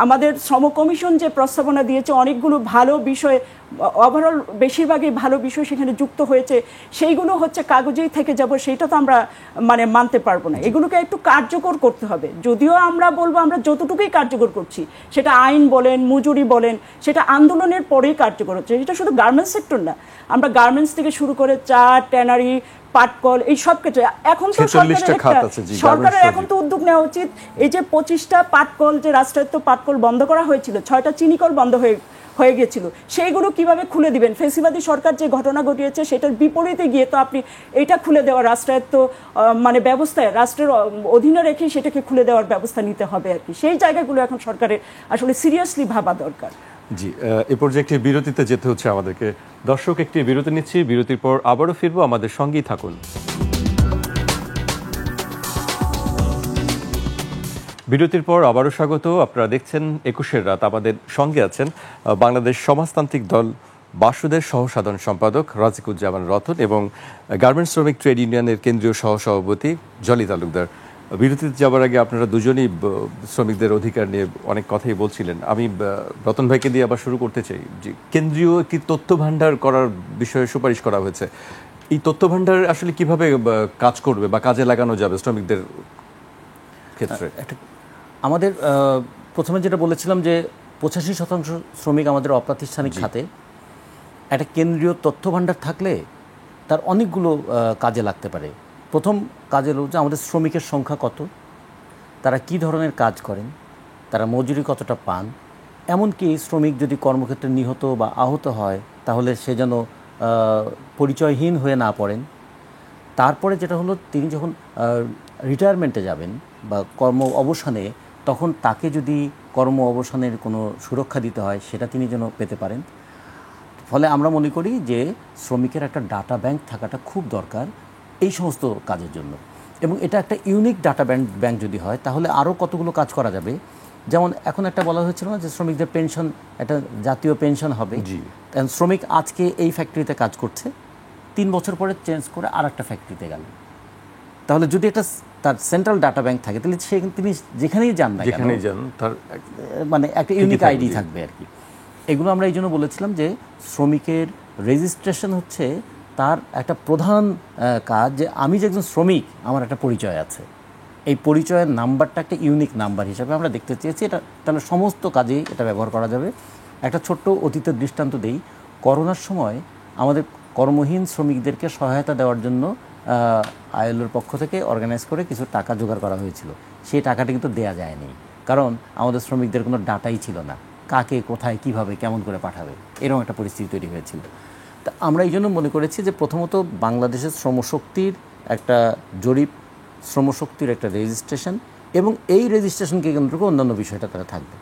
আমাদের শ্রম কমিশন যে প্রস্তাবনা দিয়েছে অনেকগুলো ভালো বিষয়, ওভারঅল বেশিরভাগই ভালো বিষয় সেখানে যুক্ত হয়েছে, সেইগুলো হচ্ছে কাগজেই থেকে যাব, সেইটা তো আমরা মানতে পারবো না। এগুলোকে একটু কার্যকর করতে হবে। যদিও আমরা বলবো আমরা যতটুকুই কার্যকর করছি, সেটা আইন বলেন, মজুরি বলেন, সেটা আন্দোলনের পরেই কার্যকর হচ্ছে। এটা শুধু গার্মেন্টস সেক্টর না, আমরা গার্মেন্টস থেকে শুরু করে চা, ট্যানারি, পাটকল, এই সব ক্ষেত্রে এখন তো সরকারের এখন তো উদ্যোগ নেওয়া উচিত। এই যে 25টা পাটকল, যে রাষ্ট্রায়ত্ত পাটকল বন্ধ করা হয়েছিল, 6টা চিনিকল বন্ধ হয়ে গিয়েছিল, সেইগুলো কিভাবে খুলে দিবেন? ফেসিবাদী সরকার যে ঘটনা ঘটিয়েছে সেটার বিপরীতে গিয়ে তো আপনি এটা খুলে দেওয়া রাষ্ট্রায়ত্ত ব্যবস্থায়, রাষ্ট্রের অধীনে রেখে সেটাকে খুলে দেওয়ার ব্যবস্থা নিতে হবে আর কি। সেই জায়গাগুলো এখন সরকারের আসলে সিরিয়াসলি ভাবা দরকার। জি, এই পর্যায়ে একটি বিরতিতে যেতে হচ্ছে আমাদেরকে। দর্শক, একটি বিরতি নিচ্ছি, বিরতির পর আবারও ফিরবো, আমাদের সঙ্গেই থাকুন। বিরতির পর আবারও স্বাগত। আপনারা দেখছেন 21 রাত। আমাদের সঙ্গে আছেন বাংলাদেশ সমাজতান্ত্রিক দল বাসুদের সহসাধারণ সম্পাদক রাজিকুজ্জামান রতন এবং গার্মেন্টস শ্রমিক ট্রেড ইউনিয়নের কেন্দ্রীয় সহসভাপতি জলি তালুকদার। বিরতিতে যাওয়ার আগে আপনারা দুজনেই শ্রমিকদের অধিকার নিয়ে অনেক কথাই বলছিলেন। আমি রতন ভাইকে দিয়ে আবার শুরু করতে চাই যে কেন্দ্রীয় একটি তথ্য ভাণ্ডার করার বিষয়ে সুপারিশ করা হয়েছে। এই তথ্য ভাণ্ডার আসলে কিভাবে কাজ করবে বা কাজে লাগানো যাবে শ্রমিকদের ক্ষেত্রে? আমাদের প্রথমে যেটা বলেছিলাম যে 85% শ্রমিক আমাদের অপ্রাতিষ্ঠানিক খাতে, একটা কেন্দ্রীয় তথ্য ভাণ্ডার থাকলে তার অনেকগুলো কাজে লাগতে পারে। প্রথম কাজে হলো যে আমাদের শ্রমিকের সংখ্যা কত, তারা কি ধরনের কাজ করেন, তারা মজুরি কতটা পান, এমনকি শ্রমিক যদি কর্মক্ষেত্রে নিহত বা আহত হয় তাহলে সে যেন পরিচয়হীন হয়ে না পড়েন। তারপরে যেটা হলো তিনি যখন রিটায়ারমেন্টে যাবেন বা কর্ম অবসানে, তখন তাকে যদি কর্ম অবসানের কোনো সুরক্ষা দিতে হয় সেটা তিনি যেন পেতে পারেন। ফলে আমরা মনে করি যে শ্রমিকের একটা ডাটা ব্যাংক থাকাটা খুব দরকার এই সমস্ত কাজের জন্য। এবং এটা একটা ইউনিক ডাটা ব্যাংক যদি হয় তাহলে আরও কতগুলো কাজ করা যাবে। যেমন এখন একটা বলা হয়েছিল না যে শ্রমিকদের পেনশন, একটা জাতীয় পেনশন হবে। কারণ শ্রমিক আজকে এই ফ্যাক্টরিতে কাজ করছে, 3 বছর পরে চেঞ্জ করে আর একটা ফ্যাক্টরিতে গেল, তাহলে যদি একটা তার সেন্ট্রাল ডাটা ব্যাংক থাকে তাহলে তিনি যেখানেই যান না কেন তার মানে একটা ইউনিক আইডি থাকবে আর কি। এগুলো আমরা এই জন্য বলেছিলাম যে শ্রমিকের রেজিস্ট্রেশন হচ্ছে তার একটা প্রধান কাজ, যে আমি যে একজন শ্রমিক আমার একটা পরিচয় আছে, এই পরিচয়ের নাম্বারটা একটা ইউনিক নাম্বার হিসাবে আমরা দেখতে চেয়েছি। এটা তাহলে সমস্ত কাজেই এটা ব্যবহার করা যাবে। একটা ছোট্ট অতীতের দৃষ্টান্ত দেই। করোনার সময় আমাদের কর্মহীন শ্রমিকদেরকে সহায়তা দেওয়ার জন্য আইএলওর পক্ষ থেকে অর্গানাইজ করে কিছু টাকা জোগাড় করা হয়েছিল। সেই টাকাটা কিন্তু দেয়া যায়নি, কারণ আমাদের শ্রমিকদের কোনো ডাটাই ছিল না, কাকে কোথায় কিভাবে কেমন করে পাঠাবে, এরকম একটা পরিস্থিতি তৈরি হয়েছিল। তা আমরা এই জন্য মনে করেছি যে প্রথমত বাংলাদেশের শ্রমশক্তির একটা জরিপ, শ্রমশক্তির একটা রেজিস্ট্রেশন, এবং এই রেজিস্ট্রেশনকে কেন্দ্র করে অন্যান্য বিষয়টা তারা থাকবে।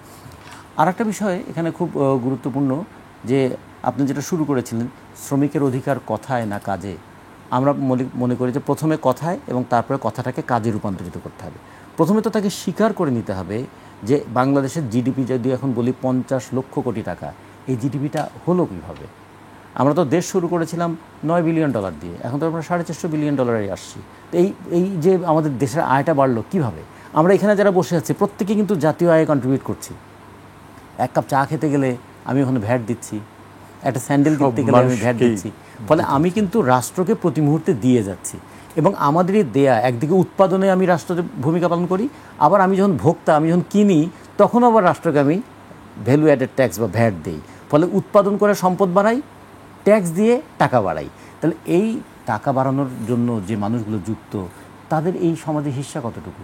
আর একটা বিষয় এখানে খুব গুরুত্বপূর্ণ, যে আপনি যেটা শুরু করেছিলেন শ্রমিকের অধিকার কথায় না কাজে, আমরা মনে করি যে প্রথমে কথায় এবং তারপরে কথাটাকে কাজে রূপান্তরিত করতে হবে। প্রথমে তো তাকে স্বীকার করে নিতে হবে যে বাংলাদেশের জিডিপি যদি এখন বলি 50 লক্ষ কোটি টাকা, এই জিডিপিটা হলো কীভাবে? আমরা তো দেশ শুরু করেছিলাম $9 বিলিয়ন দিয়ে, এখন তো আমরা $450 বিলিয়ন আসছি। তো এই যে আমাদের দেশের আয়টা বাড়লো কীভাবে? আমরা এখানে যারা বসে আছি প্রত্যেকে কিন্তু জাতীয় আয়ে কন্ট্রিবিউট করছি। এক কাপ চা খেতে গেলে আমি ওখানে ভ্যাট দিচ্ছি, একটা স্যান্ডেল কিনতে গেলে আমি ভ্যাট দিচ্ছি। ফলে আমি কিন্তু রাষ্ট্রকে প্রতি মুহূর্তে দিয়ে যাচ্ছি, এবং আমাদের এই দেয়া একদিকে উৎপাদনে আমি রাষ্ট্রের ভূমিকা পালন করি, আবার আমি যখন ভোক্তা, আমি যখন কিনি তখন আবার রাষ্ট্রকে আমি ভ্যালু অ্যাডেড ট্যাক্স বা ভ্যাট দিই। ফলে উৎপাদন করে সম্পদ বাড়াই, ট্যাক্স দিয়ে টাকা বাড়াই। তাহলে এই টাকা বাড়ানোর জন্য যে মানুষগুলো যুক্ত, তাদের এই সমাজে হিস্সা কতটুকু,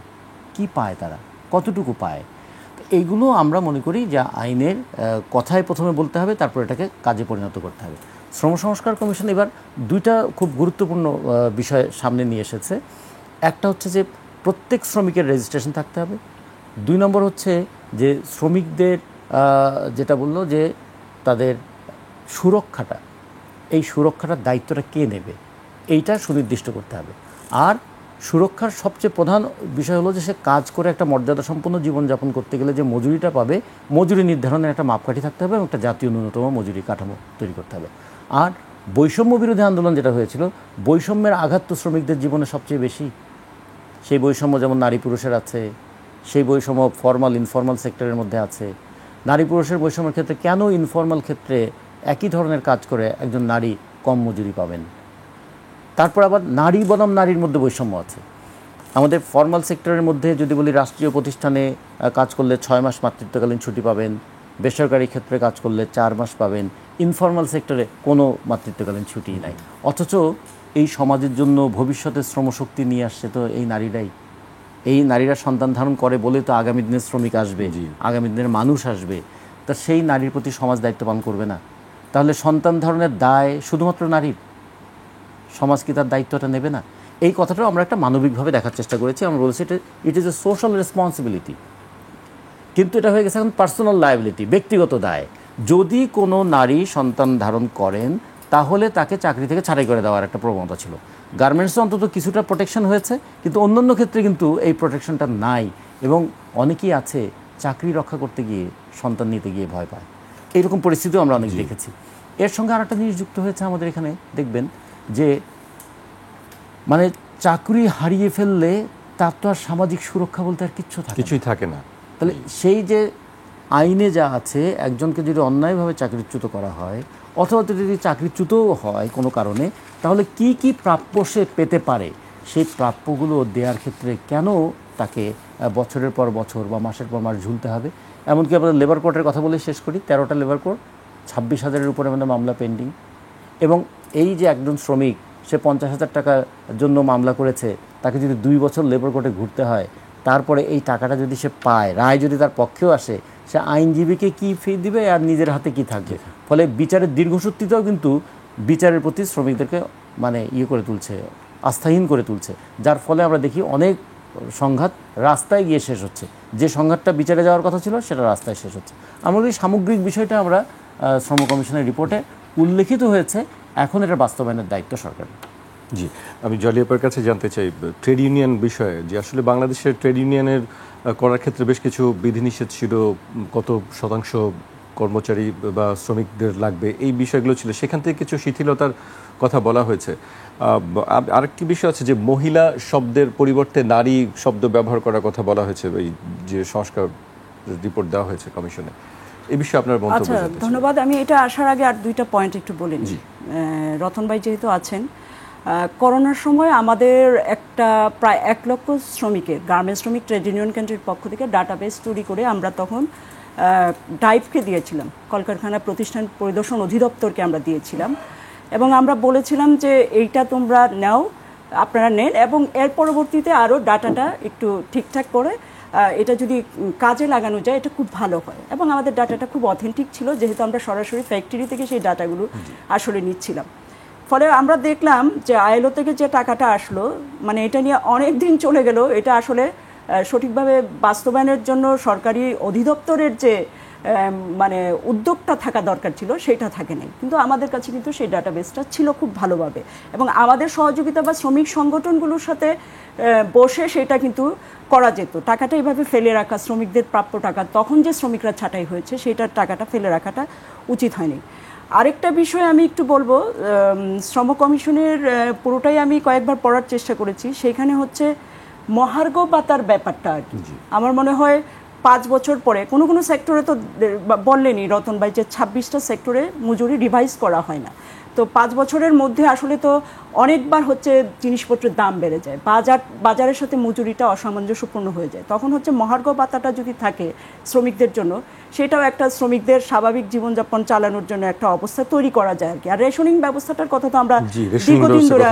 কি পায় তারা, কতটুকু পায়? এইগুলো আমরা মনে করি যে আইনের কথায় প্রথমে বলতে হবে, তারপর এটাকে কাজে পরিণত করতে হবে। শ্রম সংস্কার কমিশন এবার দুইটা খুব গুরুত্বপূর্ণ বিষয় সামনে নিয়ে এসেছে। একটা হচ্ছে যে প্রত্যেক শ্রমিকের রেজিস্ট্রেশন থাকতে হবে। 2 নম্বর হচ্ছে যে শ্রমিকদের যেটা বললো যে তাদের সুরক্ষাটা, এই সুরক্ষাটার দায়িত্বটা কে নেবে, এইটা সুনির্দিষ্ট করতে হবে। আর সুরক্ষার সবচেয়ে প্রধান বিষয় হলো যে সে কাজ করে একটা মর্যাদাসম্পন্ন জীবনযাপন করতে গেলে যে মজুরিটা পাবে, মজুরি নির্ধারণের একটা মাপকাঠি থাকতে হবে, এবং একটা জাতীয় ন্যূনতম মজুরি কাঠামো তৈরি করতে হবে। আর বৈষম্য বিরোধী আন্দোলন যেটা হয়েছিল, বৈষম্যের আঘাত তো শ্রমিকদের জীবনে সবচেয়ে বেশি। সেই বৈষম্য যেমন নারী পুরুষের আছে, সেই বৈষম্য ফর্মাল ইনফর্মাল সেক্টরের মধ্যে আছে। নারী পুরুষের বৈষম্যের ক্ষেত্রে কেন ইনফর্মাল ক্ষেত্রে একই ধরনের কাজ করে একজন নারী কম মজুরি পাবেন? তারপর আবার নারী বনাম নারীর মধ্যে বৈষম্য আছে। আমাদের ফর্মাল সেক্টরের মধ্যে যদি বলি, রাষ্ট্রীয় প্রতিষ্ঠানে কাজ করলে 6 মাস মাতৃত্বকালীন ছুটি পাবেন, বেসরকারি ক্ষেত্রে কাজ করলে 4 মাস পাবেন, ইনফর্মাল সেক্টরে কোনো মাতৃত্বকালীন ছুটি নাই। অথচ এই সমাজের জন্য ভবিষ্যতে শ্রমশক্তি নিয়ে আসছে তো এই নারীরাই। এই নারীরা সন্তান ধারণ করে বলে তো আগামী দিনের শ্রমিক আসবে, আগামী দিনের মানুষ আসবে। তা সেই নারীর প্রতি সমাজ দায়িত্ব পালন করবে না? তাহলে সন্তান ধারণের দায় শুধুমাত্র নারীর, সমাজ কি তার দায়িত্বটা নেবে না? এই কথাটাও আমরা একটা মানবিকভাবে দেখার চেষ্টা করেছি। আমরা বলেছি it is a social responsibility, কিন্তু এটা হয়ে গেছে এখন পার্সোনাল লায়াবিলিটি, ব্যক্তিগত দায়। যদি কোনো নারী সন্তান ধারণ করেন তাহলে তাকে চাকরি থেকে ছাঁটাই করে দেওয়ার একটা প্রবণতা ছিল। গার্মেন্টসে অন্তত কিছুটা প্রোটেকশন হয়েছে, কিন্তু অন্যান্য ক্ষেত্রে কিন্তু এই প্রোটেকশনটা নাই, এবং অনেকেই আছে চাকরি রক্ষা করতে গিয়ে সন্তান নিতে গিয়ে ভয় পায়। এইরকম পরিস্থিতিও আমরা অনেক দেখেছি। এর সঙ্গে আরেকটা জিনিস যুক্ত হয়েছে আমাদের এখানে, দেখবেন যে মানে চাকরি হারিয়ে ফেললে তার তো আর সামাজিক সুরক্ষা বলতে আর কিছুই থাকে না। তাহলে সেই যে আইনে যা আছে, একজনকে যদি অন্যায়ভাবে চাকরিচ্যুত করা হয়, অথবা যদি চাকরিচ্যুতও হয় কোনো কারণে, তাহলে কি কি প্রাপ্য সে পেতে পারে, সেই প্রাপ্যগুলো দেওয়ার ক্ষেত্রে কেন তাকে বছরের পর বছর বা মাসের পর মাস ঝুলতে হবে? এমনকি আমাদের লেবার কোর্টের কথা বলে শেষ করি, 13টা লেবার কোর্ট, 26,000-এর উপরে আমাদের মামলা পেন্ডিং। এবং এই যে একজন শ্রমিক সে 50,000 টাকার জন্য মামলা করেছে, তাকে যদি 2 বছর লেবার কোর্টে ঘুরতে হয়, তারপরে এই টাকাটা যদি সে পায়, রায় যদি তার পক্ষেও আসে, সে আইনজীবীকে কি ফি দিবে আর নিজের হাতে কি থাকবে? ফলে বিচারের দীর্ঘসূত্রিতাও কিন্তু বিচারের প্রতি শ্রমিকদেরকে মানে করে তুলছে, আস্থাহীন করে তুলছে, যার ফলে আমরা দেখি অনেক সংঘাত রাস্তায় গিয়ে শেষ হচ্ছে। যে সংঘাতটা বিচারে যাওয়ার কথা ছিল সেটা রাস্তায় শেষ হচ্ছে। আমরা এই সামগ্রিক বিষয়টা আমরা শ্রম কমিশনের রিপোর্টে উল্লেখিত হয়েছে, এখন এটা বাস্তবায়নের দায়িত্ব সরকার। জি, আমি জলিয়াপার কাছে জানতে চাই ট্রেড ইউনিয়ন বিষয়ে, যে আসলে বাংলাদেশের ট্রেড ইউনিয়নের করার ক্ষেত্রে বেশ কিছু বিধিনিষেধ ছিল, কত শতাংশ কর্মচারী বা শ্রমিকদের লাগবে, এই বিষয়গুলো ছিল, সেখান থেকে কিছু শিথিলতার কথা বলা হয়েছে। আরেকটি বিষয় আছে যে মহিলা শব্দের পরিবর্তে নারী শব্দ ব্যবহার করার কথা বলা হয়েছে, এই যে সংস্কার রিপোর্ট দেওয়া হয়েছে কমিশনে, এই বিষয়ে আপনার মন্তব্য আচ্ছা, জানতে চাই। ধন্যবাদ। আমি এটা আসার আগে আর দুইটা পয়েন্ট একটু বলে নিই। রতন ভাই যেহেতু আছেন, করোনার সময় আমাদের একটা প্রায় 1 লক্ষ শ্রমিকের, গার্মেন্টস শ্রমিক ট্রেড ইউনিয়ন কেন্দ্রের পক্ষ থেকে ডাটাবেস তৈরি করে আমরা তখন ডাইভকে দিয়েছিলাম, কলকারখানা প্রতিষ্ঠান পরিদর্শন অধিদপ্তরকে আমরা দিয়েছিলাম, এবং আমরা বলেছিলাম যে এইটা তোমরা নাও, আপনারা নেন, এবং এর পরবর্তীতে আরও ডাটাটা একটু ঠিকঠাক করে এটা যদি কাজে লাগানো যায় এটা খুব ভালো হয়। এবং আমাদের ডাটাটা খুব অথেন্টিক ছিল, যেহেতু আমরা সরাসরি ফ্যাক্টরি থেকে সেই ডাটাগুলো আসলে নিচ্ছিলাম। ফলে আমরা দেখলাম যে আইএলও থেকে যে টাকাটা আসলো, মানে এটা নিয়ে অনেক দিন চলে গেল, এটা আসলে সঠিকভাবে বাস্তবায়নের জন্য সরকারি অধিদপ্তরের যে মানে উদ্যোগটা থাকা দরকার ছিল সেটা থাকে নাই। কিন্তু আমাদের কাছে কিন্তু সেই ডাটাবেসটা ছিল খুব ভালোভাবে, এবং আমাদের সহযোগিতা বা শ্রমিক সংগঠনগুলোর সাথে বসে সেটা কিন্তু করা যেত। টাকাটা এইভাবে ফেলে রাখা, শ্রমিকদের প্রাপ্য টাকা, তখন যে শ্রমিকরা ছাঁটাই হয়েছে সেটার টাকাটা ফেলে রাখাটা উচিত হয়নি। আরেকটা বিষয় আমি একটু বলবো, শ্রম কমিশনের পুরোটাই আমি কয়েকবার পড়ার চেষ্টা করেছি, সেখানে হচ্ছে মহার্ঘ ভাতার ব্যাপারটা আর কি। আমার মনে হয় 5 বছর পরে কোনো কোনো সেক্টরে তো বললেনই রতন ভাই যে 26টা সেক্টরে মজুরি রিভাইজ করা হয় না। তো 5 বছরের মধ্যে আসলে তো অনেকবার হচ্ছে জিনিসপত্রের দাম বেড়ে যায়, বাজারের সাথে মজুরিটা অসামঞ্জস্যপূর্ণ হয়ে যায়। তখন হচ্ছে মহার্ঘ ভাতাটা যদি থাকে শ্রমিকদের জন্য, সেটাও একটা শ্রমিকদের স্বাভাবিক জীবনযাপন চালানোর জন্য একটা অবস্থা তৈরি করা যায় আর কি। আর রেশনিং ব্যবস্থাটার কথা তো আমরা দীর্ঘদিন ধরে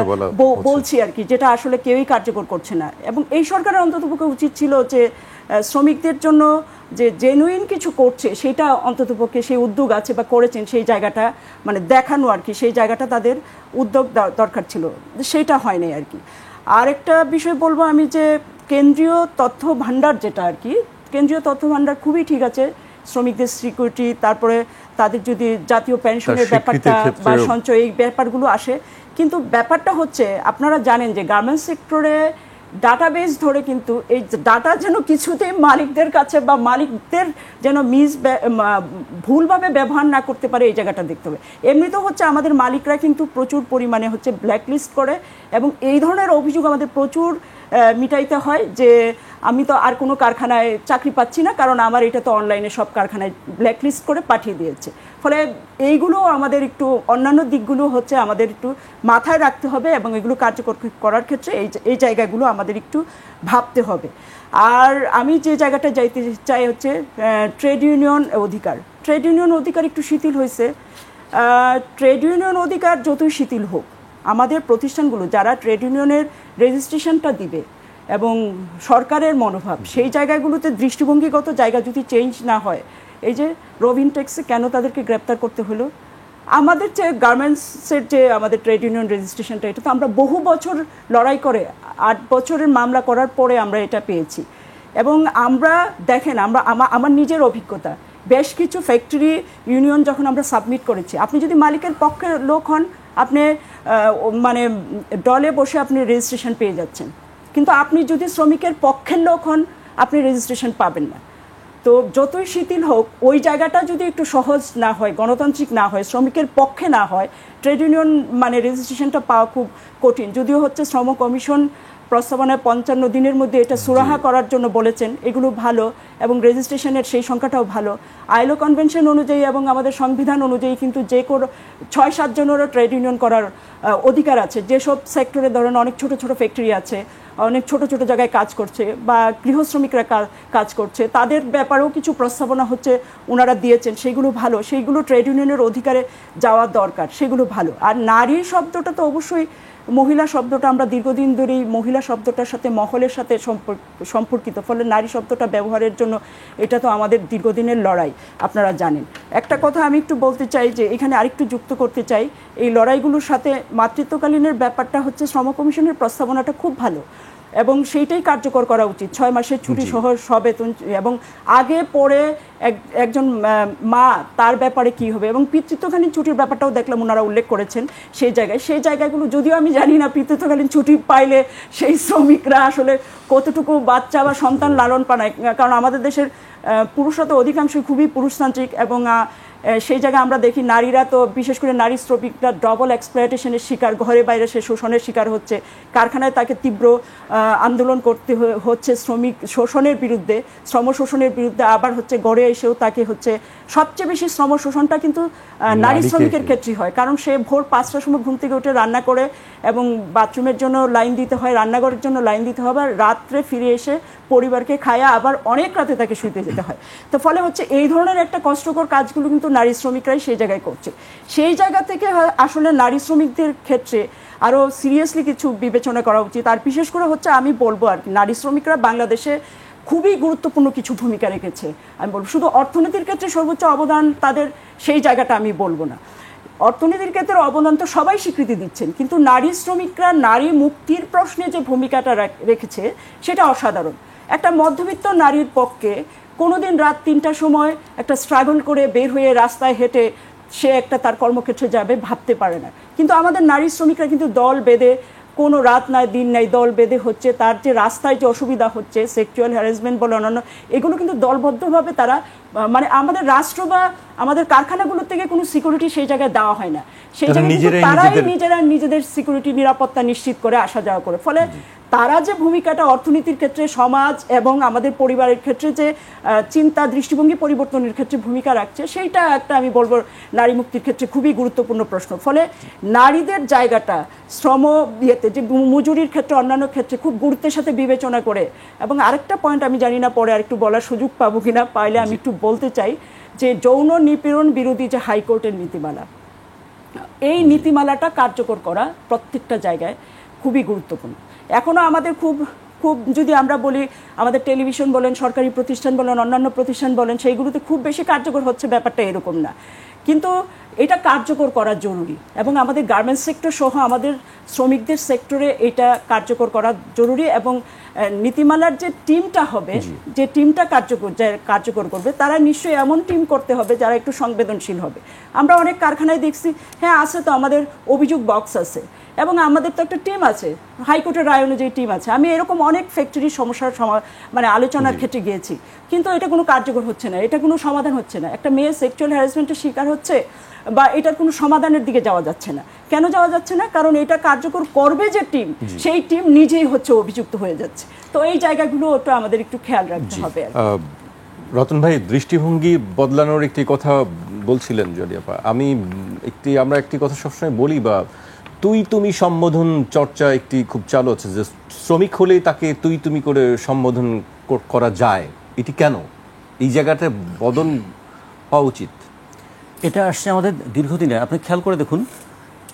বলছি আর কি, যেটা আসলে কেউই কার্যকর করছে না। এবং এই সরকারের অন্ততপক্ষে উচিত ছিল যে শ্রমিকদের জন্য যে জেনুইন কিছু করছে সেটা অন্ততপক্ষে, সেই উদ্যোগ আছে বা করেছেন সেই জায়গাটা মানে দেখানো আর কি, সেই জায়গাটা তাদের উদ্যোগ দরকার ছিল, সেটা হয়নি আর কি। আরেকটা বিষয় বলবো আমি যে কেন্দ্রীয় তথ্য ভাণ্ডার যেটা আর কি, কেন্দ্রীয় তথ্য ভাণ্ডার খুবই ঠিক আছে, শ্রমিকদের সিকিউরিটি, তারপরে তাদের যদি জাতীয় পেনশনের ব্যাপারটা বা সঞ্চয়, এই ব্যাপারগুলো আসে। কিন্তু ব্যাপারটা হচ্ছে আপনারা জানেন যে গার্মেন্টস সেক্টরে ডাটাবেস ধরে কিন্তু এই ডাটা যেন কিছুতেই মালিকদের কাছে বা মালিকদের যেন ভুলভাবে ব্যবহার না করতে পারে, এই জায়গাটা দেখতে হবে। এমনিতেও হচ্ছে আমাদের মালিকরা কিন্তু প্রচুর পরিমাণে হচ্ছে ব্ল্যাকলিস্ট করে, এবং এই ধরনের অভিযোগ আমাদের প্রচুর মিটাইতে হয় যে আমি তো আর কোনো কারখানায় চাকরি পাচ্ছি না, কারণ আমার এটা তো অনলাইনে সব কারখানায় ব্ল্যাকলিস্ট করে পাঠিয়ে দিয়েছে। ফলে এইগুলো আমাদের একটু, অন্যান্য দিকগুলো হচ্ছে আমাদের একটু মাথায় রাখতে হবে, এবং এগুলো কার্যকর করার ক্ষেত্রে এই জায়গাগুলো আমাদের একটু ভাবতে হবে। আর আমি যে জায়গাটা যাইতে চাই হচ্ছে ট্রেড ইউনিয়ন অধিকার। ট্রেড ইউনিয়ন অধিকার একটু শিথিল হয়েছে। ট্রেড ইউনিয়ন অধিকার যতই শিথিল হোক, আমাদের প্রতিষ্ঠানগুলো যারা ট্রেড ইউনিয়নের রেজিস্ট্রেশনটা দিবে এবং সরকারের মনোভাব, সেই জায়গাগুলোতে দৃষ্টিভঙ্গিগত জায়গা যদি চেঞ্জ না হয়, এই যে রবিনটেক্সে কেন তাদেরকে গ্রেপ্তার করতে হলো, আমাদের যে গার্মেন্টসের যে আমাদের ট্রেড ইউনিয়ন রেজিস্ট্রেশনটা, এটা তো আমরা বহু বছর লড়াই করে 8 বছরের মামলা করার পরে আমরা এটা পেয়েছি। এবং আমরা দেখেন, আমার নিজের অভিজ্ঞতা, বেশ কিছু ফ্যাক্টরি ইউনিয়ন যখন আমরা সাবমিট করেছি, আপনি যদি মালিকের পক্ষে লোক হন, আপনি মানে দলে বসে আপনি রেজিস্ট্রেশন পেয়ে যাচ্ছেন, কিন্তু আপনি যদি শ্রমিকের পক্ষের লোক হন আপনি রেজিস্ট্রেশন পাবেন না। তো যতই শিথিল হোক, ওই জায়গাটা যদি একটু সহজ না হয়, গণতান্ত্রিক না হয়, শ্রমিকের পক্ষে না হয়, ট্রেড ইউনিয়ন মানে রেজিস্ট্রেশনটা পাওয়া খুব কঠিন। যদিও হচ্ছে শ্রম কমিশন প্রস্তাবনায় 55 দিনের মধ্যে এটা সুরাহা করার জন্য বলেছেন, এগুলো ভালো, এবং রেজিস্ট্রেশনের সেই সংখ্যাটাও ভালো। আইএলও কনভেনশন অনুযায়ী এবং আমাদের সংবিধান অনুযায়ী কিন্তু যে কোনো 6-7 জনেরও ট্রেড ইউনিয়ন করার অধিকার আছে। যেসব সেক্টরে ধরেন অনেক ছোট ছোট ফ্যাক্টরি আছে, অনেক ছোট ছোট জায়গায় কাজ করছে, বা গৃহ শ্রমিকরা কাজ করছে, তাদের ব্যাপারেও কিছু প্রস্তাবনা হচ্ছে ওনারা দিয়েছেন, সেগুলো ভালো, সেইগুলো ট্রেড ইউনিয়নের অধিকারে যাওয়ার দরকার, সেগুলো ভালো। আর নারী শব্দটা তো অবশ্যই, মহিলা শব্দটা আমরা দীর্ঘদিন ধরেই মহিলা শব্দটার সাথে মহলের সাথে সম্পর্কিত, ফলে নারী শব্দটা ব্যবহারের জন্য এটা তো আমাদের দীর্ঘদিনের লড়াই, আপনারা জানেন। একটা কথা আমি একটু বলতে চাই যে এখানে আরেকটু যুক্ত করতে চাই, এই লড়াইগুলোর সাথে মাতৃত্বকালীনের ব্যাপারটা হচ্ছে শ্রম কমিশনের প্রস্তাবনাটা খুব ভালো, এবং সেইটাই কার্যকর করা উচিত। 6 মাসের ছুটি সহ সবেতন, এবং আগে পরে একজন মা তার ব্যাপারে কি হবে, এবং পিতৃত্বকালীন ছুটির ব্যাপারটাও দেখলাম ওনারা উল্লেখ করেছেন সেই জায়গাগুলো, যদিও আমি জানি না পিতৃত্বকালীন ছুটি পাইলে সেই শ্রমিকরা আসলে কতটুকু বাচ্চা বা সন্তান লালন পায়, কারণ আমাদের দেশের পুরুষরা তো অধিকাংশই খুবই পুরুষতান্ত্রিক, এবং সেই জায়গায় আমরা দেখি নারীরা তো, বিশেষ করে নারী শ্রমিকরা ডবল এক্সপ্লয়েটেশনের শিকার, ঘরে বাইরে সে শোষণের শিকার হচ্ছে, কারখানায় তাকে তীব্র আন্দোলন করতে হচ্ছে শ্রমিক শোষণের বিরুদ্ধে, শ্রম শোষণের বিরুদ্ধে, আবার হচ্ছে ঘরে এসেও তাকে হচ্ছে সবচেয়ে বেশি শ্রম শোষণটা কিন্তু নারী শ্রমিকের ক্ষেত্রেই হয়, কারণ সে ভোর 5টার সময় ঘুম থেকে উঠে রান্না করে এবং বাথরুমের জন্য লাইন দিতে হয়, রান্নাঘরের জন্য লাইন দিতে হবে, আর রাত্রে ফিরে এসে পরিবারকে খায়া আবার অনেক রাতে তাকে শুতে যেতে হয়। তো ফলে হচ্ছে এই ধরনের একটা কষ্টকর কাজগুলো কিন্তু নারী শ্রমিকরাই সেই জায়গায় করছে। সেই জায়গা থেকে আসলে নারী শ্রমিকদের ক্ষেত্রে আরও সিরিয়াসলি কিছু বিবেচনা করা উচিত। আর বিশেষ করে হচ্ছে আমি বলবো আর কি, নারী শ্রমিকরা বাংলাদেশে খুবই গুরুত্বপূর্ণ কিছু ভূমিকা রেখেছে। আমি বলবো শুধু অর্থনীতির ক্ষেত্রে সর্বোচ্চ অবদান তাদের, সেই জায়গাটা আমি বলবো না। অর্থনীতির ক্ষেত্রে অবদান তো সবাই স্বীকৃতি দিচ্ছেন, কিন্তু নারী শ্রমিকরা নারী মুক্তির প্রশ্নে যে ভূমিকাটা রেখেছে সেটা অসাধারণ। একটা মধ্যবিত্ত নারীর পক্ষে কোনোদিন রাত 3টার সময় একটা স্ট্রাগল করে বের হয়ে রাস্তায় হেঁটে সে একটা তার কর্মক্ষেত্রে যাবে ভাবতে পারে না, কিন্তু আমাদের নারী শ্রমিকরা কিন্তু দল বেঁধে, কোনো রাত নাই দিন নাই দল বেঁধে হচ্ছে, তার যে রাস্তায় যে অসুবিধা হচ্ছে, সেক্সুয়াল হ্যারাসমেন্ট বলে অন্যান্য, এগুলো কিন্তু দলবদ্ধভাবে তারা, মানে আমাদের রাষ্ট্র বা আমাদের কারখানাগুলোর থেকে কোনো সিকিউরিটি সেই জায়গায় দেওয়া হয় না, সেই জায়গায় তারাই নিজেদের সিকিউরিটি নিরাপত্তা নিশ্চিত করে আসা যাওয়া করে। ফলে তারা যে ভূমিকাটা অর্থনীতির ক্ষেত্রে, সমাজ এবং আমাদের পরিবারের ক্ষেত্রে যে চিন্তা দৃষ্টিভঙ্গি পরিবর্তনের ক্ষেত্রে ভূমিকা রাখছে, সেইটা একটা আমি বলবো নারী মুক্তির ক্ষেত্রে খুবই গুরুত্বপূর্ণ প্রশ্ন। ফলে নারীদের জায়গাটা শ্রম ইয়েতে, যে মজুরির ক্ষেত্রে অন্যান্য ক্ষেত্রে খুব গুরুত্বের সাথে বিবেচনা করে। এবং আরেকটা পয়েন্ট আমি জানি না পরে আরেকটু বলার সুযোগ পাবো কিনা, পাইলে আমি একটু বলতে চাই যে যৌন নিপীড়ন বিরোধী যে হাইকোর্টের নীতিমালা, এই নীতিমালাটা কার্যকর করা প্রত্যেকটা জায়গায় খুবই গুরুত্বপূর্ণ। এখনও আমাদের খুব যদি আমরা বলি, আমাদের টেলিভিশন বলেন, সরকারি প্রতিষ্ঠান বলেন, অন্যান্য প্রতিষ্ঠান বলেন, সেইগুলোতে খুব বেশি কার্যকর হচ্ছে ব্যাপারটা এরকম না, কিন্তু এটা কার্যকর করা জরুরি। এবং আমাদের গার্মেন্টস সেক্টর সহ আমাদের শ্রমিকদের সেক্টরে এটা কার্যকর করা জরুরি। এবং নীতিমালার যে টিমটা হবে, যে টিমটা কার্যকর করবে, তারা নিশ্চয়ই এমন টিম করতে হবে যারা একটু সংবেদনশীল হবে। আমরা অনেক কারখানায় দেখছি, হ্যাঁ আছে তো, আমাদের অভিযোগ বক্স আছে, এবং আমাদের তো একটা টিম আছে, হাইকোর্টের রায় অনুযায়ী টিম আছে। আমি এরকম অনেক ফ্যাক্টরির সমস্যার মানে আলোচনার ক্ষেত্রে গিয়েছি, কিন্তু এটা কোনো কার্যকর হচ্ছে না, এটা কোনো সমাধান হচ্ছে না। একটা মেয়ে সেক্সুয়াল হ্যারাসমেন্টের শিকার হচ্ছে, বা এটার কোনো সমাধানের দিকে যাওয়া যাচ্ছে না। কেন যাওয়া যাচ্ছে না? কারণ এটা কার্যকর করবে যে টিম, সেই টিম নিজেই হচ্ছে অভিযুক্ত হয়ে যাচ্ছে। তো এই জায়গাগুলো ওটা আমাদের একটু খেয়াল রাখতে হবে। রতন ভাই, দৃষ্টিভঙ্গি বদলানোর একটি কথা বলছিলেন যদি আপা, আমরা একটি কথা সবসময় বলি, বা তুই তুমি সম্বোধন চর্চা একটি খুব চালু আছে, যে শ্রমিক হলেই তাকে তুই তুমি করে সম্বোধন করা যায়। এটি কেন এই জায়গাটা বদল হওয়া উচিত? এটা আসছে আমাদের দীর্ঘদিনের। আপনি খেয়াল করে দেখুন,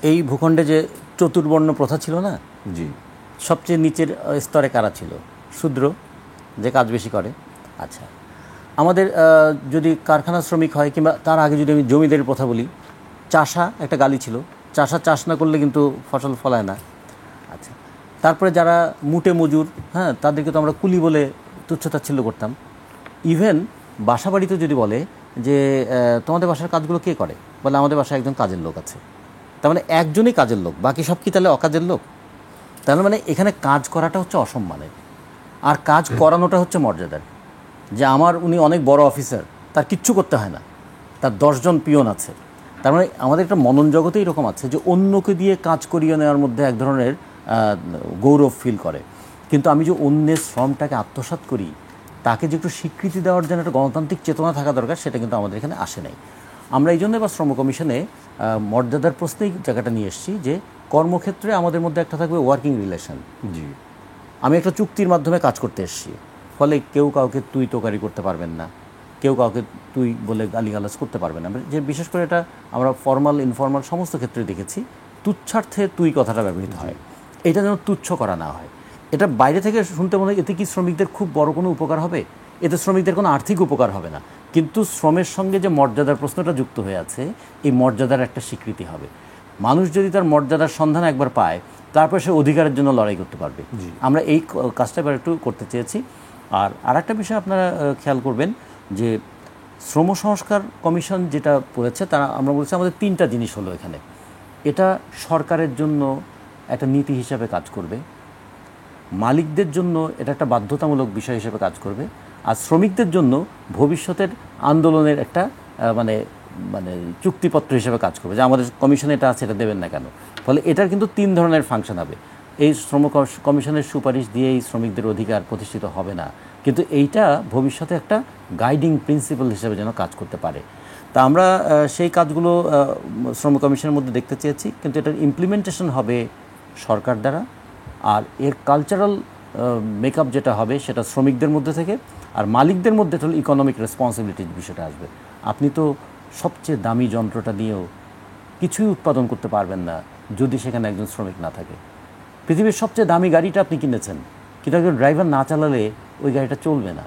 এই ভূখণ্ডে যে চতুর্বর্ণ প্রথা ছিল না, জি, সবচেয়ে নিচের স্তরে কারা ছিল? শূদ্র, যে কাজ বেশি করে। আচ্ছা, আমাদের যদি কারখানা শ্রমিক হয়, কিংবা তার আগে যদি আমি জমিদারের কথা বলি, চাষা একটা গালি ছিল, চাষা চাষ না করলে কিন্তু ফসল ফলায় না। আচ্ছা, তারপরে যারা মুটে মজুর, হ্যাঁ, তাদেরকে তো আমরা কুলি বলে তুচ্ছতাচ্ছিল্য করতাম। ইভেন বাসা বাড়িতে যদি বলে যে তোমাদের বাসার কাজগুলো কে করে, বলে আমাদের বাসায় একজন কাজের লোক আছে। তার মানে একজনই কাজের লোক, বাকি সব কি তাহলে অকাজের লোক? তাহলে মানে এখানে কাজ করাটা হচ্ছে অসম্মানের, আর কাজ করানোটা হচ্ছে মর্যাদার। যে উনি অনেক বড় অফিসার, তার কিচ্ছু করতে হয় না, তার 10 জন পিয়ন আছে। তার মানে আমাদের একটা মনন জগতে এরকম আছে যে অন্যকে দিয়ে কাজ করিয়ে নেওয়ার মধ্যে এক ধরনের গৌরব ফিল করে। কিন্তু আমি যে অন্যের শ্রমটাকে আত্মসাৎ করি, তাকে যে একটু স্বীকৃতি দেওয়ার জন্য একটা গণতান্ত্রিক চেতনা থাকা দরকার, সেটা কিন্তু আমাদের এখানে আসে নাই। আমরা এই জন্য এবার শ্রম কমিশনে মর্যাদার প্রশ্নেই জায়গাটা নিয়ে এসেছি, যে কর্মক্ষেত্রে আমাদের মধ্যে একটা থাকবে ওয়ার্কিং রিলেশন। জি, আমি একটা চুক্তির মাধ্যমে কাজ করতে এসেছি, ফলে কেউ কাউকে তুই তোকারি করতে পারবেন না, কেউ কাউকে তুই বলে গালিগালাজ করতে পারবে না। যে বিশেষ করে এটা আমরা ফর্মাল ইনফর্মাল সমস্ত ক্ষেত্রে দেখেছি, তুচ্ছার্থে তুই কথাটা ব্যবহৃত হয়। এটা যেন তুচ্ছ করা না হয়। এটা বাইরে থেকে শুনতে মনে হয় এতে কি শ্রমিকদের খুব বড় কোনো উপকার হবে? এতে শ্রমিকদের কোনো আর্থিক উপকার হবে না, কিন্তু শ্রমের সঙ্গে যে মর্যাদার প্রশ্নটা যুক্ত হয়ে আছে, এই মর্যাদার একটা স্বীকৃতি হবে। মানুষ যদি তার মর্যাদার সন্ধান একবার পায়, তারপর সে অধিকারের জন্য লড়াই করতে পারবে। আমরা এই কাজটা এবার একটু করতে চেয়েছি। আর একটা বিষয় আপনারা খেয়াল করবেন যে শ্রম সংস্কার কমিশন যেটা করেছে, তারা আমরা বলছি আমাদের 3টা জিনিস হলো এখানে। এটা সরকারের জন্য একটা নীতি হিসাবে কাজ করবে, মালিকদের জন্য এটা একটা বাধ্যতামূলক বিষয় হিসেবে কাজ করবে, আর শ্রমিকদের জন্য ভবিষ্যতের আন্দোলনের একটা মানে মানে চুক্তিপত্র হিসেবে কাজ করবে, যে আমাদের কমিশনে এটা আছে, এটা দেবেন না কেন। ফলে এটার কিন্তু 3 ধরনের ফাংশন হবে। এই শ্রম কমিশনের সুপারিশ দিয়েই শ্রমিকদের অধিকার প্রতিষ্ঠিত হবে না, কিন্তু এইটা ভবিষ্যতে একটা গাইডিং প্রিন্সিপাল হিসেবে যেন কাজ করতে পারে। তা আমরা সেই কাজগুলো শ্রম কমিশনের মধ্যে দেখতে চেয়েছি, কিন্তু এটার ইমপ্লিমেন্টেশন হবে সরকার দ্বারা। আর এর কালচারাল মেকআপ যেটা হবে সেটা শ্রমিকদের মধ্যে থেকে, আর মালিকদের মধ্যে তো ইকোনমিক রেসপন্সিবিলিটির বিষয়টা আসবে। আপনি তো সবচেয়ে দামি যন্ত্রটা দিয়েও কিছুই উৎপাদন করতে পারবেন না যদি সেখানে একজন শ্রমিক না থাকে। পৃথিবীর সবচেয়ে দামি গাড়িটা আপনি কিনেছেন, কিন্তু একজন ড্রাইভার না চালালে ওই গাড়িটা চলবে না।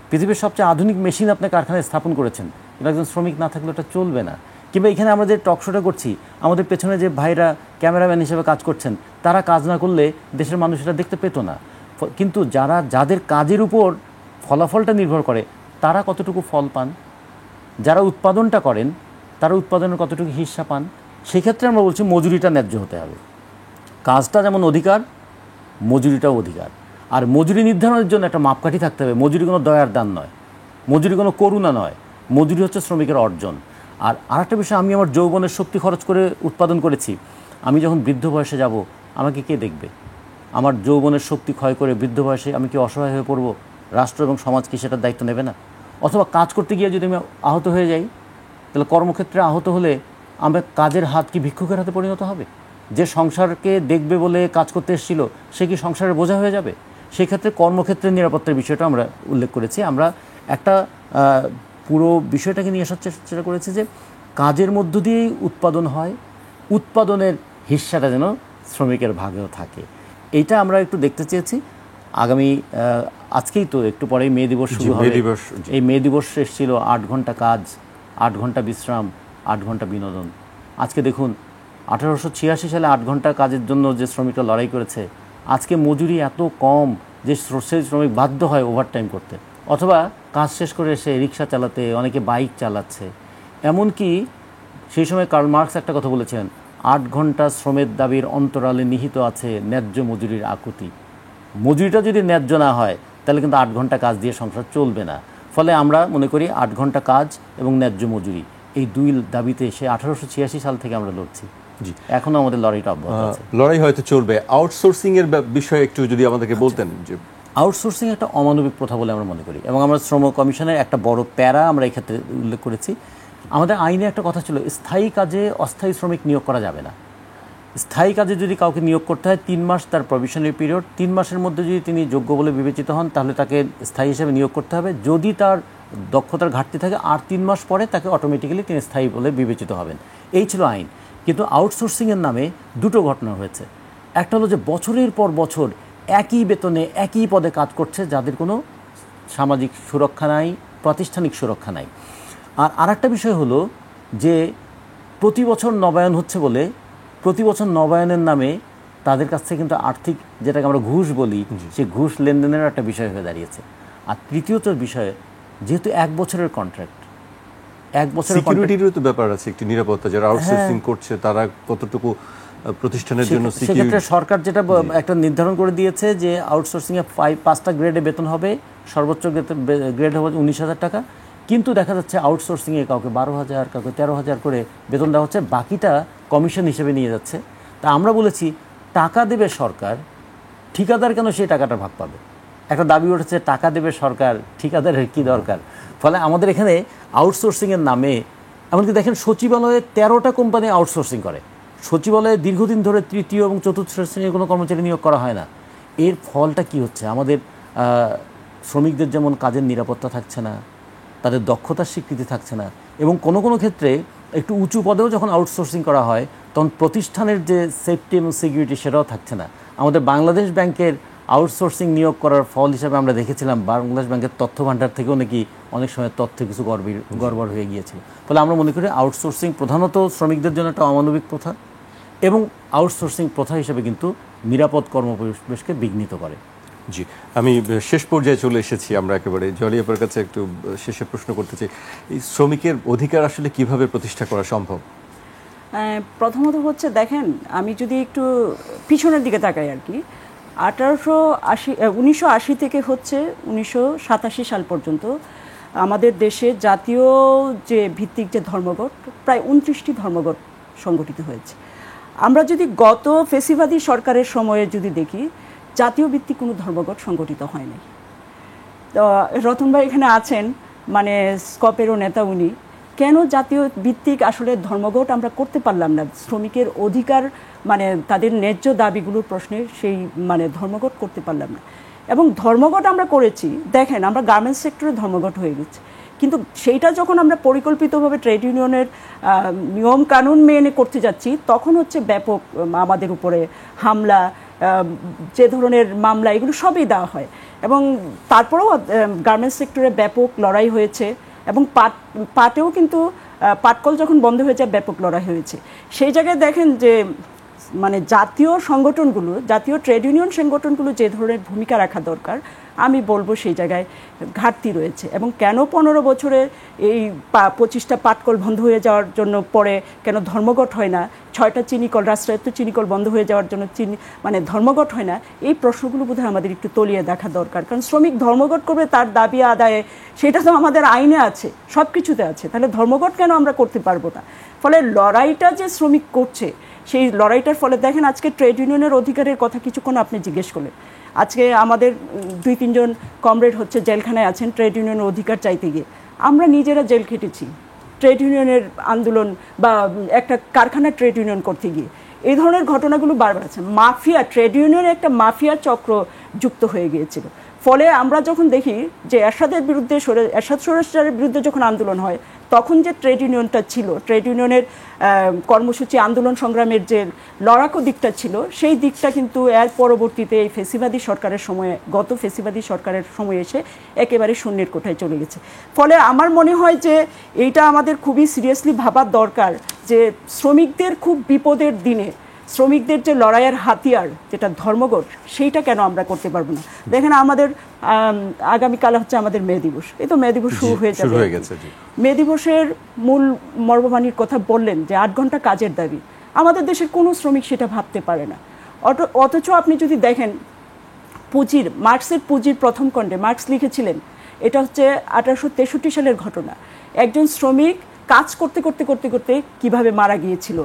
পৃথিবীর সবচেয়ে আধুনিক মেশিন আপনি কারখানায় স্থাপন করেছেন, কিন্তু একজন শ্রমিক না থাকলে ওটা চলবে না। কিংবা এখানে আমরা যে টক শোটা করছি, আমাদের পেছনে যে ভাইরা ক্যামেরাম্যান হিসেবে কাজ করছেন, তারা কাজ না করলে দেশের মানুষ এটা দেখতে পেত না। কিন্তু যাদের কাজের উপর ফলাফলটা নির্ভর করে, তারা কতটুকু ফল পান, যারা উৎপাদনটা করেন তারা উৎপাদনের কতটুকু হিস্সা পান। সেক্ষেত্রে আমরা বলছি মজুরিটা ন্যায্য হতে হবে। কাজটা যেমন অধিকার, মজুরিটাও অধিকার। আর মজুরি নির্ধারণের জন্য একটা মাপকাঠি থাকতে হবে। মজুরি কোনো দয়ার দান নয়, মজুরি কোনো করুণা নয়, মজুরি হচ্ছে শ্রমিকের অর্জন। আর আরেকটা বিষয়, আমি আমার যৌবনের শক্তি খরচ করে উৎপাদন করেছি, আমি যখন বৃদ্ধ বয়সে যাব আমাকে কে দেখবে? আমার যৌবনের শক্তি ক্ষয় করে বৃদ্ধ বয়সে আমি কি অসহায় হয়ে পড়ব? রাষ্ট্র এবং সমাজ কি সেটার দায়িত্ব নেবে না? অথবা কাজ করতে গিয়ে যদি আমি আহত হয়ে যাই, তাহলে কর্মক্ষেত্রে আহত হলে আমরা কাজের হাত কি ভিক্ষুকের হাতে পরিণত হবে? যে সংসারকে দেখবে বলে কাজ করতে এসেছিল, সে কি সংসারের বোঝা হয়ে যাবে? সেক্ষেত্রে কর্মক্ষেত্রের নিরাপত্তার বিষয়টা আমরা উল্লেখ করেছি। আমরা একটা পুরো বিষয়টাকে নিয়ে আসার চেষ্টা করেছি যে কাজের মধ্য দিয়েই উৎপাদন হয়, উৎপাদনের হিস্সাটা যেন শ্রমিকের ভাগেও থাকে। এইটা আমরা একটু দেখতে চেয়েছি। আগামী আজকেই তো একটু পরেই মে দিবস শুরু হবে। এই মে দিবস এসেছিল 8 ঘন্টা কাজ, 8 ঘন্টা বিশ্রাম, 8 ঘন্টা বিনোদন। আজকে দেখুন 1886 সালে 8 ঘন্টা কাজের জন্য যে শ্রমিকরা লড়াই করেছে, আজকে মজুরি এত কম যে সেই শ্রমিক বাধ্য হয় ওভারটাইম করতে, অথবা কাজ শেষ করে এসে রিক্সা চালাতে, অনেকে বাইক চালাচ্ছে। এমনকি সেই সময় কার্ল মার্কস একটা কথা বলেছেন, 8 ঘন্টা শ্রমের দাবির অন্তরালে নিহিত আছে ন্যায্য মজুরির আকুতি। মজুরিটা যদি ন্যায্য না হয় তাহলে কিন্তু 8 ঘন্টা কাজ দিয়ে সংসার চলবে না। ফলে আমরা মনে করি 8 ঘন্টা কাজ এবং ন্যায্য মজুরি, এই 2 দাবিতে সে 1886 সাল থেকে আমরা লড়ছি। এখনো আমাদের লড়াইটা অব্যাহত আছে। লড়াই হয়তো চলবে। আউটসোর্সিং এর বিষয়ে একটু যদি আমাদেরকে বলতেন। যে আউটসোর্সিং একটা অমানবিক প্রথা বলে আমরা মনে করি, এবং আমরা শ্রম কমিশনের একটা বড় প্যারা আমরা এই ক্ষেত্রে উল্লেখ করেছি। আমাদের আইনে একটা কথা ছিল, স্থায়ী কাজে অস্থায়ী শ্রমিক নিয়োগ করা যাবে না। স্থায়ী কাজে যদি কাউকে নিয়োগ করতে হয় 3 মাস তার প্রভিশনারি পিরিয়ড, 3 মাসের মধ্যে যদি তিনি যোগ্য বলে বিবেচিত হন তাহলে তাকে স্থায়ী হিসেবে নিয়োগ করতে হবে। যদি তার দক্ষতার ঘাটতি থাকে আর 3 মাস পরে তাকে অটোমেটিক্যালি তিনি স্থায়ী বলে বিবেচিত হবেন। এই ছিল আইন। কিন্তু আউটসোর্সিংয়ের নামে 2টো ঘটনা হয়েছে। একটা হলো যে বছরের পর বছর একই বেতনে একই পদে কাজ করছে যাদের কোনো সামাজিক সুরক্ষা নাই, প্রাতিষ্ঠানিক সুরক্ষা নাই। আর আরেকটা বিষয় হলো যে প্রতি বছর নবায়ন হচ্ছে বলে প্রতি বছর নবায়নের নামে তাদের কাছ থেকে কিন্তু আর্থিক, যেটাকে আমরা ঘুষ বলি, সেই ঘুষ লেনদেনের একটা বিষয় হয়ে দাঁড়িয়েছে। আর তৃতীয়ত বিষয়, যেহেতু 1 বছরের কন্ট্রাক্ট, 1 বছরের সিকিউরিটিরও তো ব্যাপার আছে, একটি নিরাপত্তা। যারা আউটসোর্সিং করছে তারা কতটুকু প্রতিষ্ঠানের জন্য সিকিউরিটি। সেক্ষেত্রে সরকার যেটা একটা নির্ধারণ করে দিয়েছে যে আউটসোর্সিংয়ে 5টা গ্রেডে বেতন হবে, সর্বোচ্চ গ্রেড হবে 19,000 টাকা। কিন্তু দেখা যাচ্ছে আউটসোর্সিংয়ে কাউকে 12,000, কাউকে 13,000 করে বেতন দেওয়া হচ্ছে, বাকিটা কমিশন হিসেবে নিয়ে যাচ্ছে। তা আমরা বলেছি টাকা দেবে সরকার, ঠিকাদার কেন সেই টাকাটা ভাগ পাবে? একটা দাবি উঠেছে টাকা দেবে সরকার, ঠিকাদারের কী দরকার? ফলে আমাদের এখানে আউটসোর্সিংয়ের নামে, এমনকি দেখেন সচিবালয়ে 13টা কোম্পানি আউটসোর্সিং করে। সচিবালয়ে দীর্ঘদিন ধরে 3য় এবং 4র্থ শ্রেণীর কোনো কর্মচারী নিয়োগ করা হয় না। এর ফলটা কি হচ্ছে? আমাদের শ্রমিকদের যেমন কাজের নিরাপত্তা থাকছে না, তাদের দক্ষতার স্বীকৃতি থাকছে না, এবং কোনো কোনো ক্ষেত্রে একটু উঁচু পদেও যখন আউটসোর্সিং করা হয় তখন প্রতিষ্ঠানের যে সেফটি এবং সিকিউরিটি সেটাও থাকছে না। আমাদের বাংলাদেশ ব্যাংকের আউটসোর্সিং নিয়োগ করার ফল হিসাবে আমরা দেখেছিলাম বাংলাদেশ ব্যাংকের তথ্য ভাণ্ডার থেকেও নাকি অনেক সময় তথ্য কিছু গড়বড় হয়ে গিয়েছিল। ফলে আমরা মনে করি আউটসোর্সিং প্রধানত শ্রমিকদের জন্য একটা অমানবিক প্রথা, এবং আউটসোর্সিং প্রথা হিসেবে কিন্তু নিরাপদ কর্মপরিবেশকে বিঘ্নিত করে। জি, আমি শেষ পর্যায়ে চলে এসেছি। আমরা একেবারে জলি আপার কাছে একটু শেষে প্রশ্ন করতে চাই, এই শ্রমিকের অধিকার আসলে কিভাবে প্রতিষ্ঠা করা সম্ভব? প্রথমত হচ্ছে দেখেন, আমি যদি একটু পিছনের দিকে তাকাই আর কি, 1980 থেকে হচ্ছে 1987 সাল পর্যন্ত আমাদের দেশে জাতীয় যে ভিত্তিক যে ধর্মঘট প্রায় 29টি ধর্মঘট সংগঠিত হয়েছে। আমরা যদি গত ফেসিবাদী সরকারের সময়ে যদি দেখি, জাতীয় ভিত্তিক কোনো ধর্মঘট সংগঠিত হয়নি। তো রতন ভাই এখানে আছেন, মানে স্কপেরও নেতা উনি, কেন জাতীয় ভিত্তিক আসলে ধর্মঘট আমরা করতে পারলাম না? শ্রমিকের অধিকার মানে তাদের ন্যায্য দাবিগুলোর প্রশ্নে সেই মানে ধর্মঘট করতে পারলাম না। এবং ধর্মঘট আমরা করেছি, দেখেন আমরা গার্মেন্টস সেক্টরে ধর্মঘট হয়ে গেছে, কিন্তু সেইটা যখন আমরা পরিকল্পিতভাবে ট্রেড ইউনিয়নের নিয়ম কানুন মেনে করতে যাচ্ছি, তখন হচ্ছে ব্যাপক আমাদের উপরে হামলা, যে ধরনের মামলা, এগুলো সবই দেওয়া হয়। এবং তারপরেও গার্মেন্টস সেক্টরে ব্যাপক লড়াই হয়েছে, এবং পাটেও কিন্তু পাটকল যখন বন্ধ হয়ে যায় ব্যাপক লড়াই হয়েছে। সেই জায়গায় দেখেন যে মানে জাতীয় সংগঠনগুলো, জাতীয় ট্রেড ইউনিয়ন সংগঠনগুলো যে ধরনের ভূমিকা রাখা দরকার, আমি বলবো সেই জায়গায় ঘাটতি রয়েছে। এবং কেন 15 বছরে এই 25টা পাটকল বন্ধ হয়ে যাওয়ার জন্য পরে কেন ধর্মঘট হয় না, 6টা চিনিকল, রাষ্ট্রায়ত্ত চিনিকল বন্ধ হয়ে যাওয়ার জন্য মানে ধর্মঘট হয় না, এই প্রশ্নগুলো বোধহয় আমাদের একটু তলিয়ে দেখা দরকার। কারণ শ্রমিক ধর্মঘট করবে তার দাবি আদায়ে, সেটা তো আমাদের আইনে আছে, সব কিছুতে আছে, তাহলে ধর্মঘট কেন আমরা করতে পারবো না? ফলে লড়াইটা যে শ্রমিক করছে, সেই লড়াইটার ফলে দেখেন আজকে ট্রেড ইউনিয়নের অধিকারের কথা কিছুক্ষণ আপনি জিজ্ঞেস করলেন। আজকে আমাদের 2-3 জন কমরেড হচ্ছে জেলখানায় আছেন ট্রেড ইউনিয়নের অধিকার চাইতে গিয়ে। আমরা নিজেরা জেল খেটেছি ট্রেড ইউনিয়নের আন্দোলন বা একটা কারখানার ট্রেড ইউনিয়ন করতে গিয়ে। এই ধরনের ঘটনাগুলো বারবার আছে। মাফিয়া, ট্রেড ইউনিয়নে একটা মাফিয়া চক্র যুক্ত হয়ে গিয়েছিল। ফলে আমরা যখন দেখি যে এরশাদের বিরুদ্ধে, এরশাদ সরেশারের বিরুদ্ধে যখন আন্দোলন হয়, তখন যে ট্রেড ইউনিয়নটা ছিল, ট্রেড ইউনিয়নের কর্মসূচি আন্দোলন সংগ্রামের যে লড়াকু দিকটা ছিল, সেই দিকটা কিন্তু এর পরবর্তীতে এই ফেসিবাদী সরকারের সময়ে, গত ফেসিবাদী সরকারের সময় এসে একেবারে শূন্যের কোঠায় চলে গেছে। ফলে আমার মনে হয় যে এইটা আমাদের খুবই সিরিয়াসলি ভাবার দরকার যে শ্রমিকদের খুব বিপদের দিনে শ্রমিকদের যে লড়াইয়ের হাতিয়ার যেটা ধর্মঘট, সেইটা কেন আমরা করতে পারবো না? দেখেন আমাদের আগামীকাল হচ্ছে আমাদের মে দিবস, এই তো মে দিবস শুরু হয়ে যাবে। মে দিবসের মূল মর্মবাণীর কথা বললেন যে 8 ঘন্টা কাজের দাবি। আমাদের দেশের কোনো শ্রমিক সেটা ভাবতে পারে না। অথচ আপনি যদি দেখেন মার্কসের পুঁজির প্রথম খণ্ডে মার্কস লিখেছিলেন, এটা হচ্ছে 1863 সালের ঘটনা। একজন শ্রমিক কাজ করতে করতে করতে করতে কিভাবে মারা গিয়েছিল,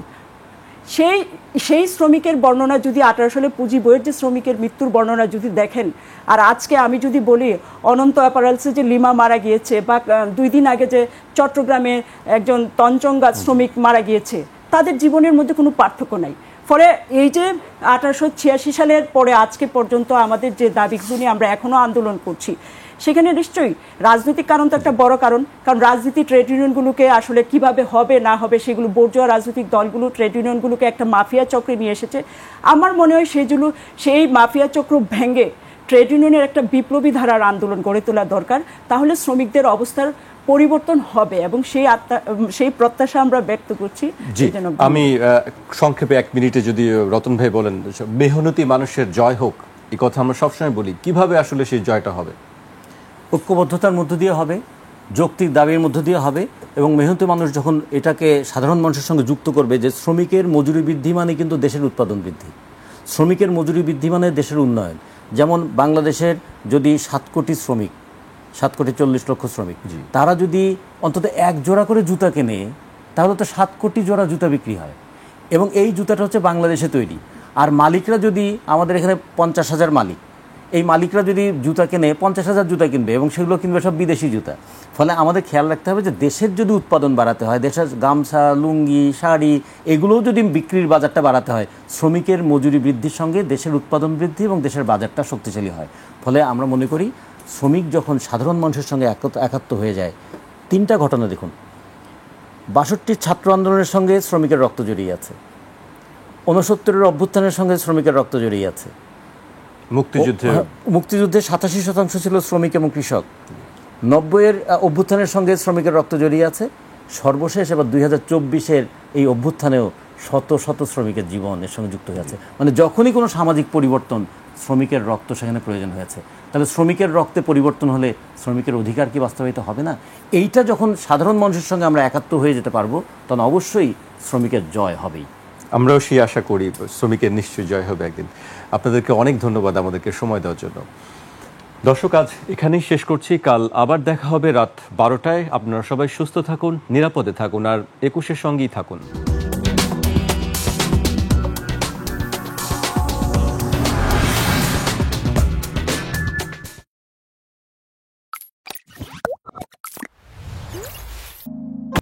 সেই শ্রমিকের বর্ণনা যদি 18 সালে পুঁজি বইয়ের যে শ্রমিকের মৃত্যুর বর্ণনা যদি দেখেন, আর আজকে আমি যদি বলি অনন্ত অ্যাপারেলসে যে লিমা মারা গিয়েছে, বা 2 দিন আগে যে চট্টগ্রামে একজন তঞ্চঙ্গা শ্রমিক মারা গিয়েছে, তাদের জীবনের মধ্যে কোনো পার্থক্য নাই। ফলে এই যে 1886 সালের পরে আজকে পর্যন্ত আমাদের যে দাবিগুলো নিয়ে আমরা এখনও আন্দোলন করছি, সেখানে নিশ্চয়ই রাজনৈতিক কারণ তো একটা বড় কারণ। কারণ রাজনীতি ট্রেড ইউনিয়নগুলোকে আসলে কিভাবে হবে না হবে, সেগুলো বর্জুয়া রাজনৈতিক দলগুলো ট্রেড ইউনিয়নগুলোকে একটা মাফিয়া চক্রে নিয়ে এসেছে। আমার মনে হয় সেই মাফিয়া চক্র ভেঙে ট্রেড ইউনিয়নের একটা বিপ্লবী ধারার আন্দোলন গড়ে তোলা দরকার। তাহলে শ্রমিকদের অবস্থার পরিবর্তন হবে, এবং সেই প্রত্যাশা আমরা ব্যক্ত করছি। আমি সংক্ষেপে 1 মিনিটে যদি রতন ভাই বলেন, মেহনতি মানুষের জয় হোক, এই কথা আমরা সবসময় বলি, কিভাবে আসলে সেই জয়টা হবে? ঐক্যবদ্ধতার মধ্য দিয়ে হবে, যৌক্তিক দাবির মধ্য দিয়ে হবে, এবং মেহনতি মানুষ যখন এটাকে সাধারণ মানুষের সঙ্গে যুক্ত করবে যে শ্রমিকের মজুরি বৃদ্ধি মানে কিন্তু দেশের উৎপাদন বৃদ্ধি, শ্রমিকের মজুরি বৃদ্ধি মানে দেশের উন্নয়ন। যেমন বাংলাদেশের যদি 7 কোটি শ্রমিক, 7 কোটি 40 লক্ষ শ্রমিক, তারা যদি অন্তত 1 জোড়া করে জুতা কেনে, তাহলে তো 7 কোটি জোড়া জুতা বিক্রি হয়, এবং এই জুতাটা হচ্ছে বাংলাদেশে তৈরি। আর মালিকরা যদি, আমাদের এখানে 50,000 মালিক, এই মালিকরা যদি জুতা কেনে 50,000 জুতা কিনবে, এবং সেগুলো কিনবে সব বিদেশি জুতা। ফলে আমাদের খেয়াল রাখতে হবে যে দেশের যদি উৎপাদন বাড়াতে হয়, দেশের গামছা, লুঙ্গি, শাড়ি, এগুলোও যদি বিক্রির বাজারটা বাড়াতে হয়, শ্রমিকের মজুরি বৃদ্ধির সঙ্গে দেশের উৎপাদন বৃদ্ধি এবং দেশের বাজারটা শক্তিশালী হয়। ফলে আমরা মনে করি শ্রমিক যখন সাধারণ মানুষের সঙ্গে একাত্ম হয়ে যায়, 3টা ঘটনা দেখুন। 62 ছাত্র আন্দোলনের সঙ্গে শ্রমিকের রক্ত জড়িয়ে আছে, 69-এর অভ্যুত্থানের সঙ্গে শ্রমিকের রক্ত জড়িয়ে আছে, মুক্তিযুদ্ধে 87% ছিল শ্রমিক এবং কৃষক, 90-এর অভ্যুত্থানের সঙ্গে শ্রমিকের রক্ত জড়িয়ে আছে, সর্বশেষ এবার 2024-এর এই অভ্যুত্থানেও শত শত শ্রমিকের জীবন এর সঙ্গে যুক্ত হয়ে আছে। মানে যখনই কোনো সামাজিক পরিবর্তন, শ্রমিকের রক্ত সেখানে প্রয়োজন হয়েছে। তাহলে শ্রমিকের রক্তে পরিবর্তন হলে শ্রমিকের অধিকার কি বাস্তবায়িত হবে না? এইটা যখন সাধারণ মানুষের সঙ্গে আমরা একাত্ম হয়ে যেতে পারবো, তখন অবশ্যই শ্রমিকের জয় হবেই। আমরাও সেই আশা করি শ্রমিকের নিশ্চয়ই জয় হবে একদিন। আপনাদেরকে অনেক ধন্যবাদ আমাদেরকে সময় দেওয়ার জন্য। দর্শক, আজ এখানেই শেষ করছি। কাল আবার দেখা হবে রাত 12টায়। আপনারা সবাই সুস্থ থাকুন, নিরাপদে থাকুন, আর 21-এর সঙ্গেই থাকুন।